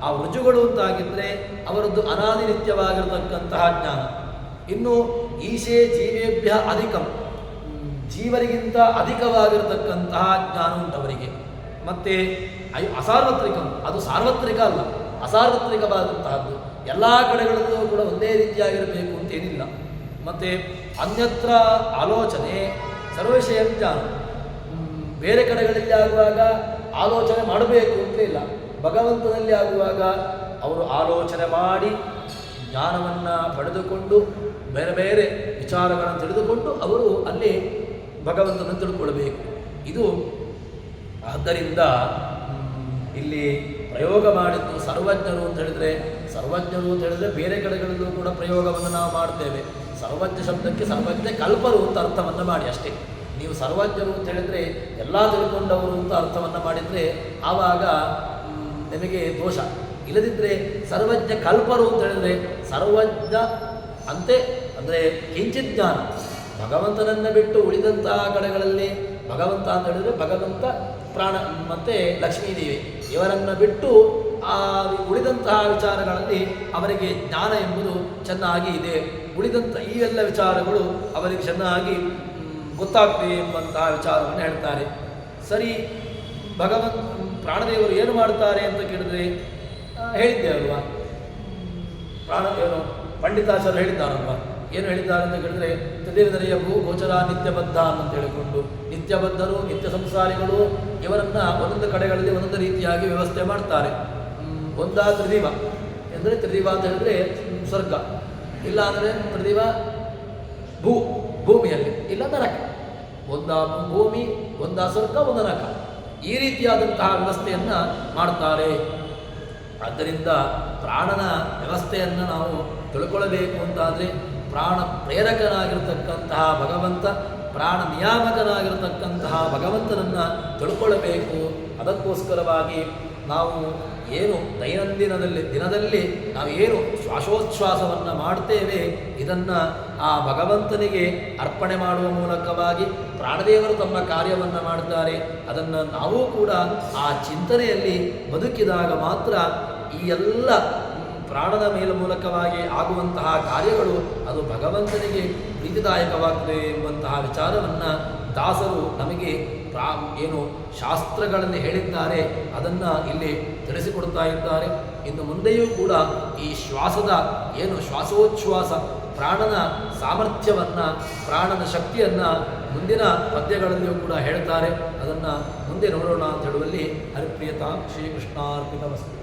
ಆ ರುಜುಗಳು ಅಂತಾಗಿದ್ದರೆ ಅವರದ್ದು ಅನಾದಿನಿತ್ಯವಾಗಿರತಕ್ಕಂತಹ ಜ್ಞಾನ. ಇನ್ನು ಈಶೇ ಜೀವೇಭ್ಯ ಅಧಿಕಂ ಜೀವರಿಗಿಂತ ಅಧಿಕವಾಗಿರತಕ್ಕಂತಹ ಜ್ಞಾನ ಉಂಟವರಿಗೆ. ಮತ್ತು ಅಸಾರ್ವತ್ರಿಕಂ ಅದು ಸಾರ್ವತ್ರಿಕ ಅಲ್ಲ, ಅಸಾರ್ವತ್ರಿಕವಾದಂತಹದ್ದು. ಎಲ್ಲ ಕಡೆಗಳಲ್ಲೂ ಕೂಡ ಒಂದೇ ರೀತಿಯಾಗಿರಬೇಕು ಅಂತೇನಿಲ್ಲ. ಮತ್ತು ಅನ್ಯತ್ರ ಆಲೋಚನೆ ಸರ್ವವಿಷಯ ಜ್ಞಾನ. ಬೇರೆ ಕಡೆಗಳಲ್ಲಿ ಆಗುವಾಗ ಆಲೋಚನೆ ಮಾಡಬೇಕು ಅಂತ ಇಲ್ಲ. ಭಗವಂತನಲ್ಲಿ ಆಗುವಾಗ ಅವರು ಆಲೋಚನೆ ಮಾಡಿ ಜ್ಞಾನವನ್ನು ಪಡೆದುಕೊಂಡು ಬೇರೆ ಬೇರೆ ವಿಚಾರಗಳನ್ನು ತಿಳಿದುಕೊಂಡು ಅವರು ಅಲ್ಲಿ ಭಗವಂತನನ್ನು ತಿಳ್ಕೊಳ್ಬೇಕು. ಇದು ಆದ್ದರಿಂದ ಇಲ್ಲಿ ಪ್ರಯೋಗ ಮಾಡಿದ್ದು ಸರ್ವಜ್ಞರು ಅಂತ ಹೇಳಿದರೆ ಬೇರೆ ಕಡೆಗಳಲ್ಲೂ ಕೂಡ ಪ್ರಯೋಗವನ್ನು ನಾವು ಮಾಡ್ತೇವೆ. ಸರ್ವಜ್ಞ ಶಬ್ದಕ್ಕೆ ಸರ್ವಜ್ಞ ಕಲ್ಪರು ಅಂತ ಅರ್ಥವನ್ನು ಮಾಡಿ ಅಷ್ಟೇ. ನೀವು ಸರ್ವಜ್ಞರು ಅಂತ ಹೇಳಿದರೆ ಎಲ್ಲ ತಿಳ್ಕೊಂಡವರು ಅಂತ ಅರ್ಥವನ್ನು ಮಾಡಿದರೆ ಆವಾಗ ನಿಮಗೆ ದೋಷ. ಇಲ್ಲದಿದ್ದರೆ ಸರ್ವಜ್ಞ ಕಲ್ಪರು ಅಂತ ಹೇಳಿದರೆ ಸರ್ವಜ್ಞ ಅಂತೆ ಅಂದರೆ ಕಿಂಚಿತ್ ಜ್ಞಾನ. ಭಗವಂತನನ್ನು ಬಿಟ್ಟು ಉಳಿದಂತಹ ಕಡೆಗಳಲ್ಲಿ ಭಗವಂತ ಅಂತ ಹೇಳಿದರೆ ಭಗವಂತ ಪ್ರಾಣ ಮತ್ತು ಲಕ್ಷ್ಮೀದೇವಿ ಇವರನ್ನು ಬಿಟ್ಟು ಆ ಉಳಿದಂತಹ ವಿಚಾರಗಳಲ್ಲಿ ಅವರಿಗೆ ಜ್ಞಾನ ಎಂಬುದು ಚೆನ್ನಾಗಿ ಇದೆ. ಉಳಿದಂಥ ಈ ಎಲ್ಲ ವಿಚಾರಗಳು ಅವರಿಗೆ ಚೆನ್ನಾಗಿ ಗೊತ್ತಾಗ್ತದೆ ಎಂಬಂತಹ ವಿಚಾರವನ್ನು ಹೇಳ್ತಾರೆ. ಸರಿ, ಪ್ರಾಣದೇವರು ಏನು ಮಾಡ್ತಾರೆ ಅಂತ ಕೇಳಿದ್ರೆ ಹೇಳಿದ್ದೇವಲ್ವ, ಪಂಡಿತಾಚಾರ್ಯ ಹೇಳಿದ್ದಾರಲ್ವ. ಏನು ಹೇಳಿದ್ದಾರೆ ಅಂತ ಕೇಳಿದ್ರೆ, ತ್ರಿದೇವದರೆಯ ಭೂ ಗೋಚರ ನಿತ್ಯಬದ್ಧ ಅಂತ ಹೇಳಿಕೊಂಡು ನಿತ್ಯಬದ್ಧರು ನಿತ್ಯ ಸಂಸಾರಿಗಳು ಇವರನ್ನು ಒಂದೊಂದು ಕಡೆಗಳಲ್ಲಿ ಒಂದೊಂದು ರೀತಿಯಾಗಿ ವ್ಯವಸ್ಥೆ ಮಾಡ್ತಾರೆ. ಒಂದಾ ತ್ರಿದಿವ ಅಂದರೆ ತ್ರಿದಿವ ಅಂತ ಹೇಳಿದ್ರೆ ಸ್ವರ್ಗ, ಇಲ್ಲ ಅಂದರೆ ತ್ರಿದಿವ ಭೂಮಿಯಲ್ಲಿ, ಇಲ್ಲ ನರಕ. ಒಂದ ಭೂಮಿ, ಒಂದ ಸ್ವರ್ಗ, ಒಂದು ನರಕ, ಈ ರೀತಿಯಾದಂತಹ ವ್ಯವಸ್ಥೆಯನ್ನು ಮಾಡ್ತಾರೆ. ಆದ್ದರಿಂದ ಪ್ರಾಣನ ವ್ಯವಸ್ಥೆಯನ್ನು ನಾವು ತಿಳ್ಕೊಳ್ಳಬೇಕು ಅಂತಾದರೆ ಪ್ರಾಣ ಪ್ರೇರಕನಾಗಿರ್ತಕ್ಕಂತಹ ಭಗವಂತ, ಪ್ರಾಣ ನಿಯಾಮಕನಾಗಿರ್ತಕ್ಕಂತಹ ಭಗವಂತನನ್ನು ತಿಳ್ಕೊಳ್ಳಬೇಕು. ಅದಕ್ಕೋಸ್ಕರವಾಗಿ ನಾವು ಏನು ದಿನದಲ್ಲಿ ನಾವು ಏನು ಶ್ವಾಸೋಚ್ಛ್ವಾಸವನ್ನು ಮಾಡ್ತೇವೆ ಇದನ್ನು ಆ ಭಗವಂತನಿಗೆ ಅರ್ಪಣೆ ಮಾಡುವ ಮೂಲಕವಾಗಿ ಪ್ರಾಣದೇವರು ತಮ್ಮ ಕಾರ್ಯವನ್ನು ಮಾಡ್ತಾರೆ. ಅದನ್ನು ನಾವು ಕೂಡ ಆ ಚಿಂತನೆಯಲ್ಲಿ ಬದುಕಿದಾಗ ಮಾತ್ರ ಈ ಎಲ್ಲ ಪ್ರಾಣದ ಮೇಲ ಮೂಲಕವಾಗಿ ಆಗುವಂತಹ ಕಾರ್ಯಗಳು ಅದು ಭಗವಂತನಿಗೆ ಪ್ರೀತಿದಾಯಕವಾಗ್ತದೆ ಎಂಬಂತಹ ವಿಚಾರವನ್ನು ದಾಸರು ನಮಗೆ ಏನು ಶಾಸ್ತ್ರಗಳಲ್ಲಿ ಹೇಳಿದ್ದಾರೆ ಅದನ್ನು ಇಲ್ಲಿ ತಿಳಿಸಿಕೊಡ್ತಾ ಇದ್ದಾರೆ. ಇನ್ನು ಮುಂದೆಯೂ ಕೂಡ ಈ ಶ್ವಾಸದ ಏನು ಶ್ವಾಸೋಚ್ಛ್ವಾಸ ಪ್ರಾಣನ ಸಾಮರ್ಥ್ಯವನ್ನು ಪ್ರಾಣನ ಶಕ್ತಿಯನ್ನು ಮುಂದಿನ ಪದ್ಯಗಳಲ್ಲಿಯೂ ಕೂಡ ಹೇಳ್ತಾರೆ. ಅದನ್ನು ಮುಂದೆ ನೋಡೋಣ ಅಂತ ಹೇಳುವಲ್ಲಿ ಹರಿಪ್ರಿಯತಾಂ ಶ್ರೀಕೃಷ್ಣಾರ್ಪಿತಮಸ್ತು.